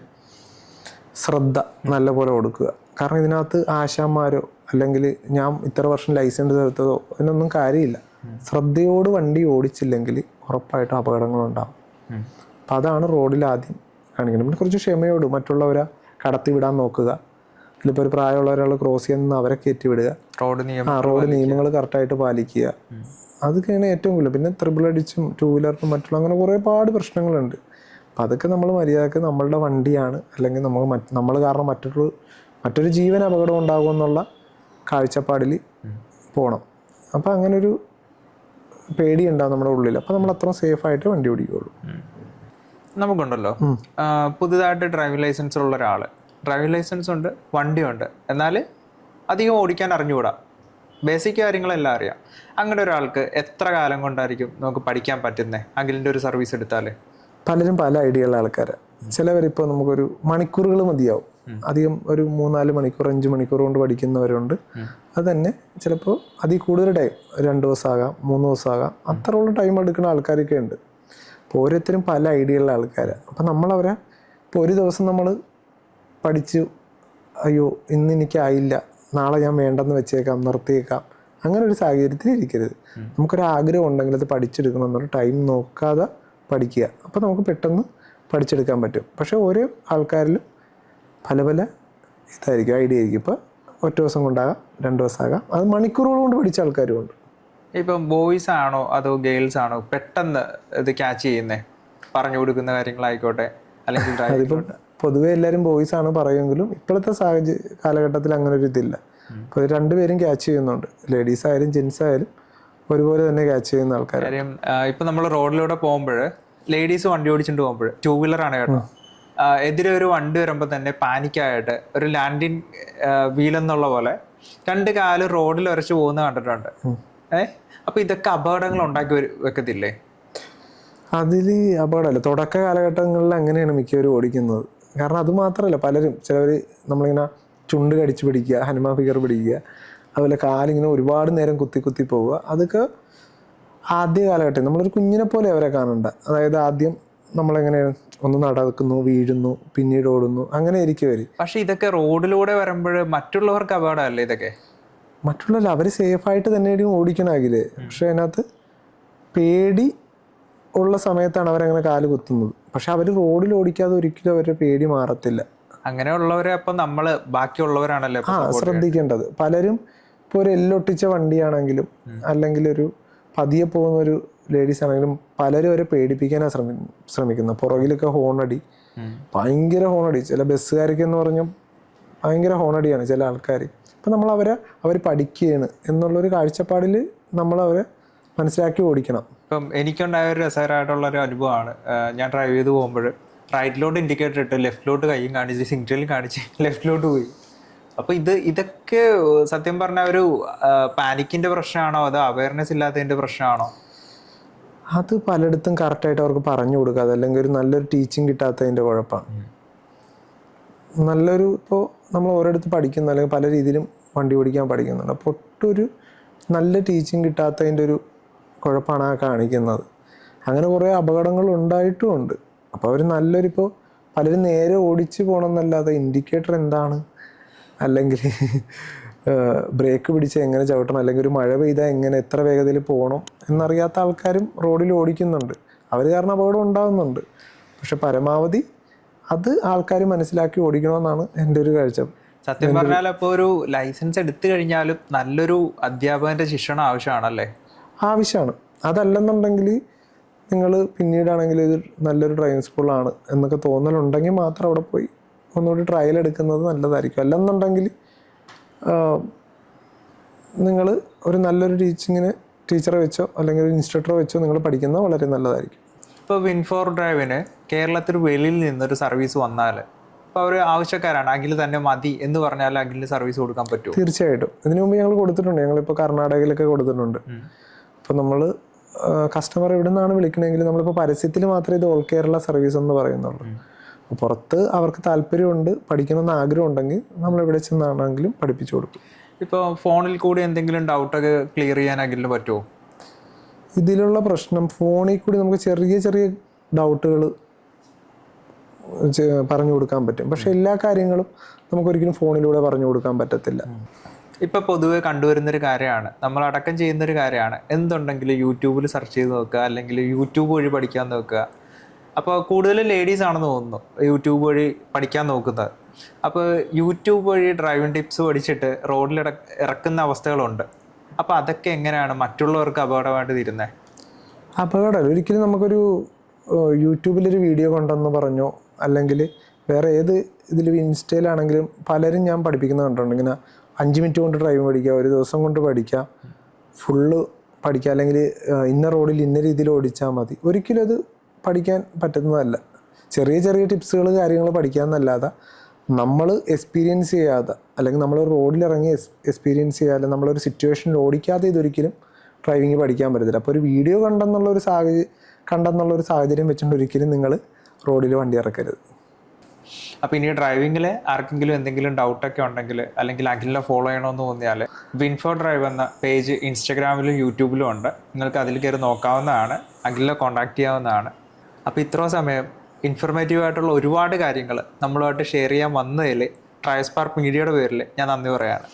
ശ്രദ്ധ നല്ലപോലെ കൊടുക്കുക. കാരണം ഇതിനകത്ത് ആശാന്മാരോ അല്ലെങ്കിൽ ഞാൻ ഇത്ര വർഷം ലൈസൻസ് എടുത്തതോ അതിനൊന്നും കാര്യമില്ല. ശ്രദ്ധയോട് വണ്ടി ഓടിച്ചില്ലെങ്കിൽ ഉറപ്പായിട്ടും അപകടങ്ങളുണ്ടാകും. അപ്പം അതാണ് റോഡിൽ ആദ്യം കാണിക്കുന്നത്. പിന്നെ കുറച്ച് ക്ഷമയോട് മറ്റുള്ളവരെ കടത്തി വിടാൻ നോക്കുക. ഇതിലിപ്പോൾ ഒരു പ്രായമുള്ള ഒരാൾ ക്രോസ് ചെയ്യുന്ന അവരെ കയറ്റി വിടുക. റോഡ് നിയമങ്ങൾ കറക്റ്റായിട്ട് പാലിക്കുക. അതൊക്കെയാണ് ഏറ്റവും കൂടുതൽ. പിന്നെ ത്രിബിൾ അടിച്ചും ടൂ വീലറിനും മറ്റുള്ള അങ്ങനെ കുറേപാട് പ്രശ്നങ്ങളുണ്ട്. അപ്പം അതൊക്കെ നമ്മൾ മര്യാദക്ക് നമ്മളുടെ വണ്ടിയാണ്, അല്ലെങ്കിൽ നമ്മൾ കാരണം മറ്റൊരു ജീവൻ അപകടം ഉണ്ടാകുമെന്നുള്ള കാഴ്ചപ്പാടിൽ പോകണം. അപ്പോൾ അങ്ങനൊരു പേടിയുണ്ടാവും നമ്മുടെ ഉള്ളിൽ. അപ്പോൾ നമ്മൾ അത്രയും സേഫായിട്ട് വണ്ടി ഓടിക്കുകയുള്ളൂ. നമുക്കുണ്ടല്ലോ പുതുതായിട്ട് ഡ്രൈവിംഗ് ലൈസൻസ് ഉള്ള ഒരാൾ, ഡ്രൈവിംഗ് ലൈസൻസ് ഉണ്ട്, വണ്ടിയുണ്ട്, എന്നാൽ അധികം ഓടിക്കാൻ അറിഞ്ഞുകൂടാ, ബേസിക് കാര്യങ്ങളെല്ലാം അറിയാം. അങ്ങനെ ഒരാൾക്ക് എത്ര കാലം കൊണ്ടായിരിക്കും നമുക്ക് പഠിക്കാൻ പറ്റുന്നത് അഖിലിൻ്റെ ഒരു സർവീസ് എടുത്താൽ? പലരും പല ഐഡിയയുള്ള ആൾക്കാരാണ്. ചിലവരിപ്പോൾ നമുക്കൊരു മണിക്കൂറുകൾ മതിയാവും, അധികം ഒരു 3-4 മണിക്കൂർ 5 മണിക്കൂർ കൊണ്ട് പഠിക്കുന്നവരുണ്ട്. അത് തന്നെ ചിലപ്പോൾ അതിൽ കൂടുതൽ ടൈം 2 ദിവസമാകാം 3 ദിവസമാകാം, അത്രയുള്ള ടൈം എടുക്കുന്ന ആൾക്കാരൊക്കെ ഉണ്ട്. അപ്പോൾ ഓരോരുത്തരും പല ഐഡിയയുള്ള ആൾക്കാരാണ്. അപ്പോൾ നമ്മളവരെ ഇപ്പോൾ ഒരു ദിവസം നമ്മൾ പഠിച്ചു, അയ്യോ ഇന്ന് എനിക്കായില്ല, നാളെ ഞാൻ വേണ്ടെന്ന് വെച്ചേക്കാം, നിർത്തിയേക്കാം, അങ്ങനെ ഒരു സാഹചര്യത്തിൽ ഇരിക്കരുത്. നമുക്കൊരാഗ്രഹം ഉണ്ടെങ്കിൽ അത് പഠിച്ചെടുക്കണം എന്നൊരു ടൈം നോക്കാതെ പഠിക്കുക. അപ്പോൾ നമുക്ക് പെട്ടെന്ന് പഠിച്ചെടുക്കാൻ പറ്റും. പക്ഷേ ഓരോ ആൾക്കാരിലും പല പല ഇതായിരിക്കും, ഐഡിയ ആയിരിക്കും. ഇപ്പോൾ ഒറ്റ ദിവസം കൊണ്ടാകാം, 2 ദിവസമാകാം, അത് മണിക്കൂറുകൾ കൊണ്ട് പഠിച്ച ആൾക്കാരും ഉണ്ട്. ഇപ്പം ബോയ്സ് ആണോ അതോ ഗേൾസ് ആണോ പെട്ടെന്ന് ഇത് ക്യാച്ച് ചെയ്യുന്നത്, പറഞ്ഞു കൊടുക്കുന്ന കാര്യങ്ങളായിക്കോട്ടെ അല്ലെങ്കിൽ അതിപ്പം പൊതുവെ എല്ലാവരും ബോയ്സ് ആണ് പറയുമെങ്കിലും ഇപ്പോഴത്തെ കാലഘട്ടത്തിൽ അങ്ങനെ ഒരു ഇതില്ല. ഇപ്പോൾ 2 പേരും ക്യാച്ച് ചെയ്യുന്നുണ്ട്, ലേഡീസ് ആയാലും ജെൻസ് ആയാലും ഒരുപോലെ തന്നെ ക്യാച്ച് ചെയ്യുന്ന ആൾക്കാർ. കാര്യം ഇപ്പം നമ്മൾ റോഡിലൂടെ പോകുമ്പോൾ ലേഡീസ് വണ്ടി ഓടിച്ചിട്ട് പോകുമ്പോൾ 2 വീലറാണ് കേട്ടോ, എതിരെ ഒരു വണ്ടി വരുമ്പോൾ തന്നെ പാനിക്കായിട്ട് ഒരു ലാൻഡിങ് വീലെന്നുള്ള പോലെ 2 കാല് റോഡിൽ ഉരച്ച് പോകുന്ന കണ്ടിട്ടുണ്ട്. അപ്പൊ ഇതൊക്കെ അപകടങ്ങൾ ഉണ്ടാക്കി വെക്കത്തില്ലേ? അതിൽ അപകടമല്ല, തുടക്ക കാലഘട്ടങ്ങളിൽ അങ്ങനെയാണ് മിക്കവരും ഓടിക്കുന്നത്. കാരണം അത് മാത്രമല്ല, പലരും ചിലവർ നമ്മളിങ്ങനെ ചുണ്ട് കടിച്ച് പിടിക്കുക, ഹനുമാ ഫിഗർ പിടിക്കുക, അതുപോലെ കാലിങ്ങനെ ഒരുപാട് നേരം കുത്തി കുത്തി പോവുക. അതൊക്കെ ആദ്യ കാലഘട്ടം നമ്മളൊരു കുഞ്ഞിനെ പോലെ അവരെ കാണണ്ട. അതായത് ആദ്യം നമ്മളെങ്ങനെയാണ് ഒന്ന് നടക്കുന്നു, വീഴുന്നു, പിന്നീട് ഓടുന്നു, അങ്ങനെ ആയിരിക്കും അവർ. പക്ഷെ ഇതൊക്കെ റോഡിലൂടെ വരുമ്പോൾ മറ്റുള്ളവർക്ക് അപകടമല്ലേ ഇതൊക്കെ? മറ്റുള്ളവർ അവർ സേഫായിട്ട് തന്നെയായിരിക്കും ഓടിക്കണമെങ്കിൽ. പക്ഷെ അതിനകത്ത് പേടി ഉള്ള സമയത്താണ് അവരങ്ങനെ കാല് കുത്തുന്നത്. പക്ഷെ അവർ റോഡിൽ ഓടിക്കാതെ ഒരിക്കലും അവരുടെ പേടി മാറത്തില്ല. അങ്ങനെയുള്ളവരെ അപ്പം നമ്മൾ ബാക്കിയുള്ളവരാണല്ലോ ശ്രദ്ധിക്കേണ്ടത്. പലരും ഇപ്പോൾ ഒരു എല്ലൊട്ടിച്ച വണ്ടിയാണെങ്കിലും അല്ലെങ്കിൽ ഒരു പതിയെ പോകുന്ന ഒരു ലേഡീസ് ആണെങ്കിലും പലരും അവരെ പേടിപ്പിക്കാനാണ് ശ്രമിക്കുന്നത്. പുറകിലൊക്കെ ഹോണടി, ഭയങ്കര ഹോണടി. ചില ബസ്സുകാരൊക്കെ എന്ന് പറഞ്ഞാൽ ഭയങ്കര ഹോണടിയാണ് ചില ആൾക്കാർ. അപ്പം അവർ പഠിക്കുകയാണ് എന്നുള്ളൊരു കാഴ്ചപ്പാടിൽ നമ്മളവരെ മനസ്സിലാക്കി ഓടിക്കണം. ഇപ്പം എനിക്കുണ്ടായ ഒരു രസകരമായിട്ടുള്ളൊരു അനുഭവമാണ്, ഞാൻ ഡ്രൈവ് ചെയ്ത് പോകുമ്പോൾ റൈറ്റിലോട്ട് ഇൻഡിക്കേറ്റർ ഇട്ട് ലെഫ്റ്റിലോട്ട് കൈയും കാണിച്ച് സിഗ്നലും കാണിച്ച് ലെഫ്റ്റിലോട്ട് പോയി. അപ്പോൾ ഇതൊക്കെ സത്യം പറഞ്ഞാൽ ഒരു പാനിക്കിൻ്റെ പ്രശ്നമാണോ അതോ അവയർനെസ് ഇല്ലാത്തതിൻ്റെ പ്രശ്നമാണോ? അത് പലയിടത്തും കറക്റ്റായിട്ട് അവർക്ക് പറഞ്ഞു കൊടുക്കാതെ അല്ലെങ്കിൽ ഒരു നല്ലൊരു ടീച്ചിങ് കിട്ടാത്തതിൻ്റെ കുഴപ്പമാണ്. നല്ലൊരു ഇപ്പോൾ നമ്മൾ ഓരോരുത്തർ പഠിക്കുന്ന അല്ലെങ്കിൽ പല രീതിയിലും വണ്ടി ഓടിക്കാൻ പഠിക്കുന്നുണ്ട്. അപ്പോൾ ഒട്ടൊരു നല്ല ടീച്ചിങ് കിട്ടാത്തതിൻ്റെ ഒരു കുഴപ്പമാണ് ആ കാണിക്കുന്നത്. അങ്ങനെ കുറേ അപകടങ്ങൾ ഉണ്ടായിട്ടുമുണ്ട്. അപ്പോൾ അവർ നല്ലൊരിപ്പോൾ പലരും നേരെ ഓടിച്ച് പോകണമെന്നല്ലാതെ ഇൻഡിക്കേറ്റർ എന്താണ്, അല്ലെങ്കിൽ ബ്രേക്ക് പിടിച്ച് എങ്ങനെ ചവിട്ടണം, അല്ലെങ്കിൽ ഒരു മഴ പെയ്താൽ എങ്ങനെ എത്ര വേഗതയിൽ പോകണം എന്നറിയാത്ത ആൾക്കാരും റോഡിൽ ഓടിക്കുന്നുണ്ട്. അവർ കാരണം അപകടം ഉണ്ടാകുന്നുണ്ട്. പക്ഷെ പരമാവധി അത് ആൾക്കാർ മനസ്സിലാക്കി ഓടിക്കണമെന്നാണ് എൻ്റെ ഒരു കാഴ്ച. സത്യം പറഞ്ഞാൽ അപ്പോൾ ഒരു ലൈസൻസ് എടുത്തു കഴിഞ്ഞാലും നല്ലൊരു അധ്യാപകൻ്റെ ശിക്ഷണം ആവശ്യമാണല്ലേ? ആവശ്യമാണ്. അതല്ലെന്നുണ്ടെങ്കിൽ നിങ്ങൾ പിന്നീടാണെങ്കിൽ ഇത് നല്ലൊരു ഡ്രൈവിംഗ് സ്കൂളാണ് എന്നൊക്കെ തോന്നലുണ്ടെങ്കിൽ മാത്രം അവിടെ പോയി ഒന്നുകൂടി ട്രയൽ എടുക്കുന്നത് നല്ലതായിരിക്കും. അല്ലെന്നുണ്ടെങ്കിൽ നിങ്ങൾ ഒരു നല്ലൊരു ടീച്ചറെ വെച്ചോ അല്ലെങ്കിൽ ഒരു ഇൻസ്ട്രക്ടറെ വെച്ചോ നിങ്ങൾ പഠിക്കുന്നത് വളരെ നല്ലതായിരിക്കും. ഇപ്പോൾ വിൻഫോർ ഡ്രൈവിന് കേരളത്തിൽ വെളിയിൽ നിന്നൊരു സർവീസ് വന്നാൽ ഇപ്പോൾ അവർ ആവശ്യക്കാരാണ്, അഖിൽ തന്നെ മതി എന്ന് പറഞ്ഞാൽ അഖിലിന് സർവീസ് കൊടുക്കാൻ പറ്റുമോ? തീർച്ചയായിട്ടും. ഇതിനു മുമ്പ് ഞങ്ങൾ കൊടുത്തിട്ടുണ്ട്. ഞങ്ങളിപ്പോൾ കർണാടകയിലൊക്കെ കൊടുത്തിട്ടുണ്ട്. അപ്പോൾ നമ്മൾ കസ്റ്റമർ എവിടെ നിന്നാണ് വിളിക്കണമെങ്കിൽ നമ്മളിപ്പോൾ പരസ്യത്തിൽ മാത്രമേ ഇത് ഓൾ കേരള സർവീസ് എന്ന് പറയുന്നുള്ളൂ. അപ്പോൾ പുറത്ത് അവർക്ക് താല്പര്യമുണ്ട്, പഠിക്കണമെന്ന് ആഗ്രഹം ഉണ്ടെങ്കിൽ നമ്മൾ എവിടെ ചെന്നാണെങ്കിലും പഠിപ്പിച്ചു കൊടുക്കും. ഇപ്പോൾ ഫോണിൽ കൂടി എന്തെങ്കിലും ഡൗട്ടൊക്കെ ക്ലിയർ ചെയ്യാൻ അഖിലിന് പറ്റുമോ? ഇതിലുള്ള പ്രശ്നം ഫോണിൽ കൂടി നമുക്ക് ചെറിയ ചെറിയ ഡൗട്ടുകൾ പറഞ്ഞു കൊടുക്കാൻ പറ്റും. പക്ഷെ എല്ലാ കാര്യങ്ങളും നമുക്കൊരിക്കലും ഫോണിലൂടെ പറഞ്ഞു കൊടുക്കാൻ പറ്റത്തില്ല. ഇപ്പം പൊതുവെ കണ്ടുവരുന്നൊരു കാര്യമാണ്, നമ്മൾ അടക്കം ചെയ്യുന്നൊരു കാര്യമാണ്, എന്തുണ്ടെങ്കിലും യൂട്യൂബിൽ സെർച്ച് ചെയ്ത് നോക്കുക അല്ലെങ്കിൽ യൂട്യൂബ് വഴി പഠിക്കാൻ നോക്കുക. അപ്പോൾ കൂടുതൽ ലേഡീസ് ആണെന്ന് തോന്നുന്നു യൂട്യൂബ് വഴി പഠിക്കാൻ നോക്കുന്നത്. അപ്പോൾ യൂട്യൂബ് വഴി ഡ്രൈവിംഗ് ടിപ്സ് പഠിച്ചിട്ട് റോഡിൽ ഇറക്കുന്ന അവസ്ഥകളുണ്ട്. അപ്പോൾ അതൊക്കെ എങ്ങനെയാണ് മറ്റുള്ളവർക്ക് അപകടമായിട്ട് തീരുന്നത്? അപകടമല്ല, ഒരിക്കലും നമുക്കൊരു യൂട്യൂബിലൊരു വീഡിയോ കൊണ്ടെന്ന് പറഞ്ഞോ അല്ലെങ്കിൽ വേറെ ഏത് ഇതിൽ ഇൻസ്റ്റയിലാണെങ്കിലും പലരും ഞാൻ പഠിപ്പിക്കുന്നത് കണ്ടിട്ടുണ്ട്. ഇങ്ങനെ 5 മിനിറ്റ് കൊണ്ട് ഡ്രൈവിംഗ് പഠിക്കുക, ഒരു ദിവസം കൊണ്ട് പഠിക്കാം ഫുള്ള് പഠിക്കുക, അല്ലെങ്കിൽ ഇന്ന റോഡിൽ ഇന്ന രീതിയിൽ ഓടിച്ചാൽ മതി, ഒരിക്കലും അത് പഠിക്കാൻ പറ്റുന്നതല്ല. ചെറിയ ചെറിയ ടിപ്സുകൾ കാര്യങ്ങൾ പഠിക്കാമെന്നല്ലാതെ നമ്മൾ എക്സ്പീരിയൻസ് ചെയ്യാതെ, അല്ലെങ്കിൽ നമ്മൾ റോഡിലിറങ്ങി എക്സ്പീരിയൻസ് ചെയ്യാതെ, നമ്മളൊരു സിറ്റുവേഷനിൽ ഓടിക്കാതെ ഇതൊരിക്കലും ഡ്രൈവിംഗ് പഠിക്കാൻ പറ്റത്തില്ല. അപ്പോൾ ഒരു വീഡിയോ കണ്ടെന്നുള്ളൊരു സാഹചര്യം വെച്ചുകൊണ്ട് ഒരിക്കലും നിങ്ങൾ റോഡിൽ വണ്ടി ഇറക്കരുത്. അപ്പോൾ ഇനി ഡ്രൈവിങ്ങിൽ ആർക്കെങ്കിലും എന്തെങ്കിലും ഡൗട്ടൊക്കെ ഉണ്ടെങ്കിൽ, അല്ലെങ്കിൽ അഖിലിനെ ഫോളോ ചെയ്യണമെന്ന് തോന്നിയാൽ വിൻഫോ ഡ്രൈവ് എന്ന പേജ് ഇൻസ്റ്റഗ്രാമിലും യൂട്യൂബിലും ഉണ്ട്. നിങ്ങൾക്ക് അതിൽ കയറി നോക്കാവുന്നതാണ്, അഖിലിനെ കോൺടാക്ട് ചെയ്യാവുന്നതാണ്. അപ്പോൾ ഇത്ര സമയം ഇൻഫർമേറ്റീവ് ആയിട്ടുള്ള ഒരുപാട് കാര്യങ്ങൾ നമ്മളുമായിട്ട് ഷെയർ ചെയ്യാൻ വന്നതിൽ ട്രയസ്പാർക്ക് മീഡിയയുടെ പേരിൽ ഞാൻ നന്ദി പറയാണ്.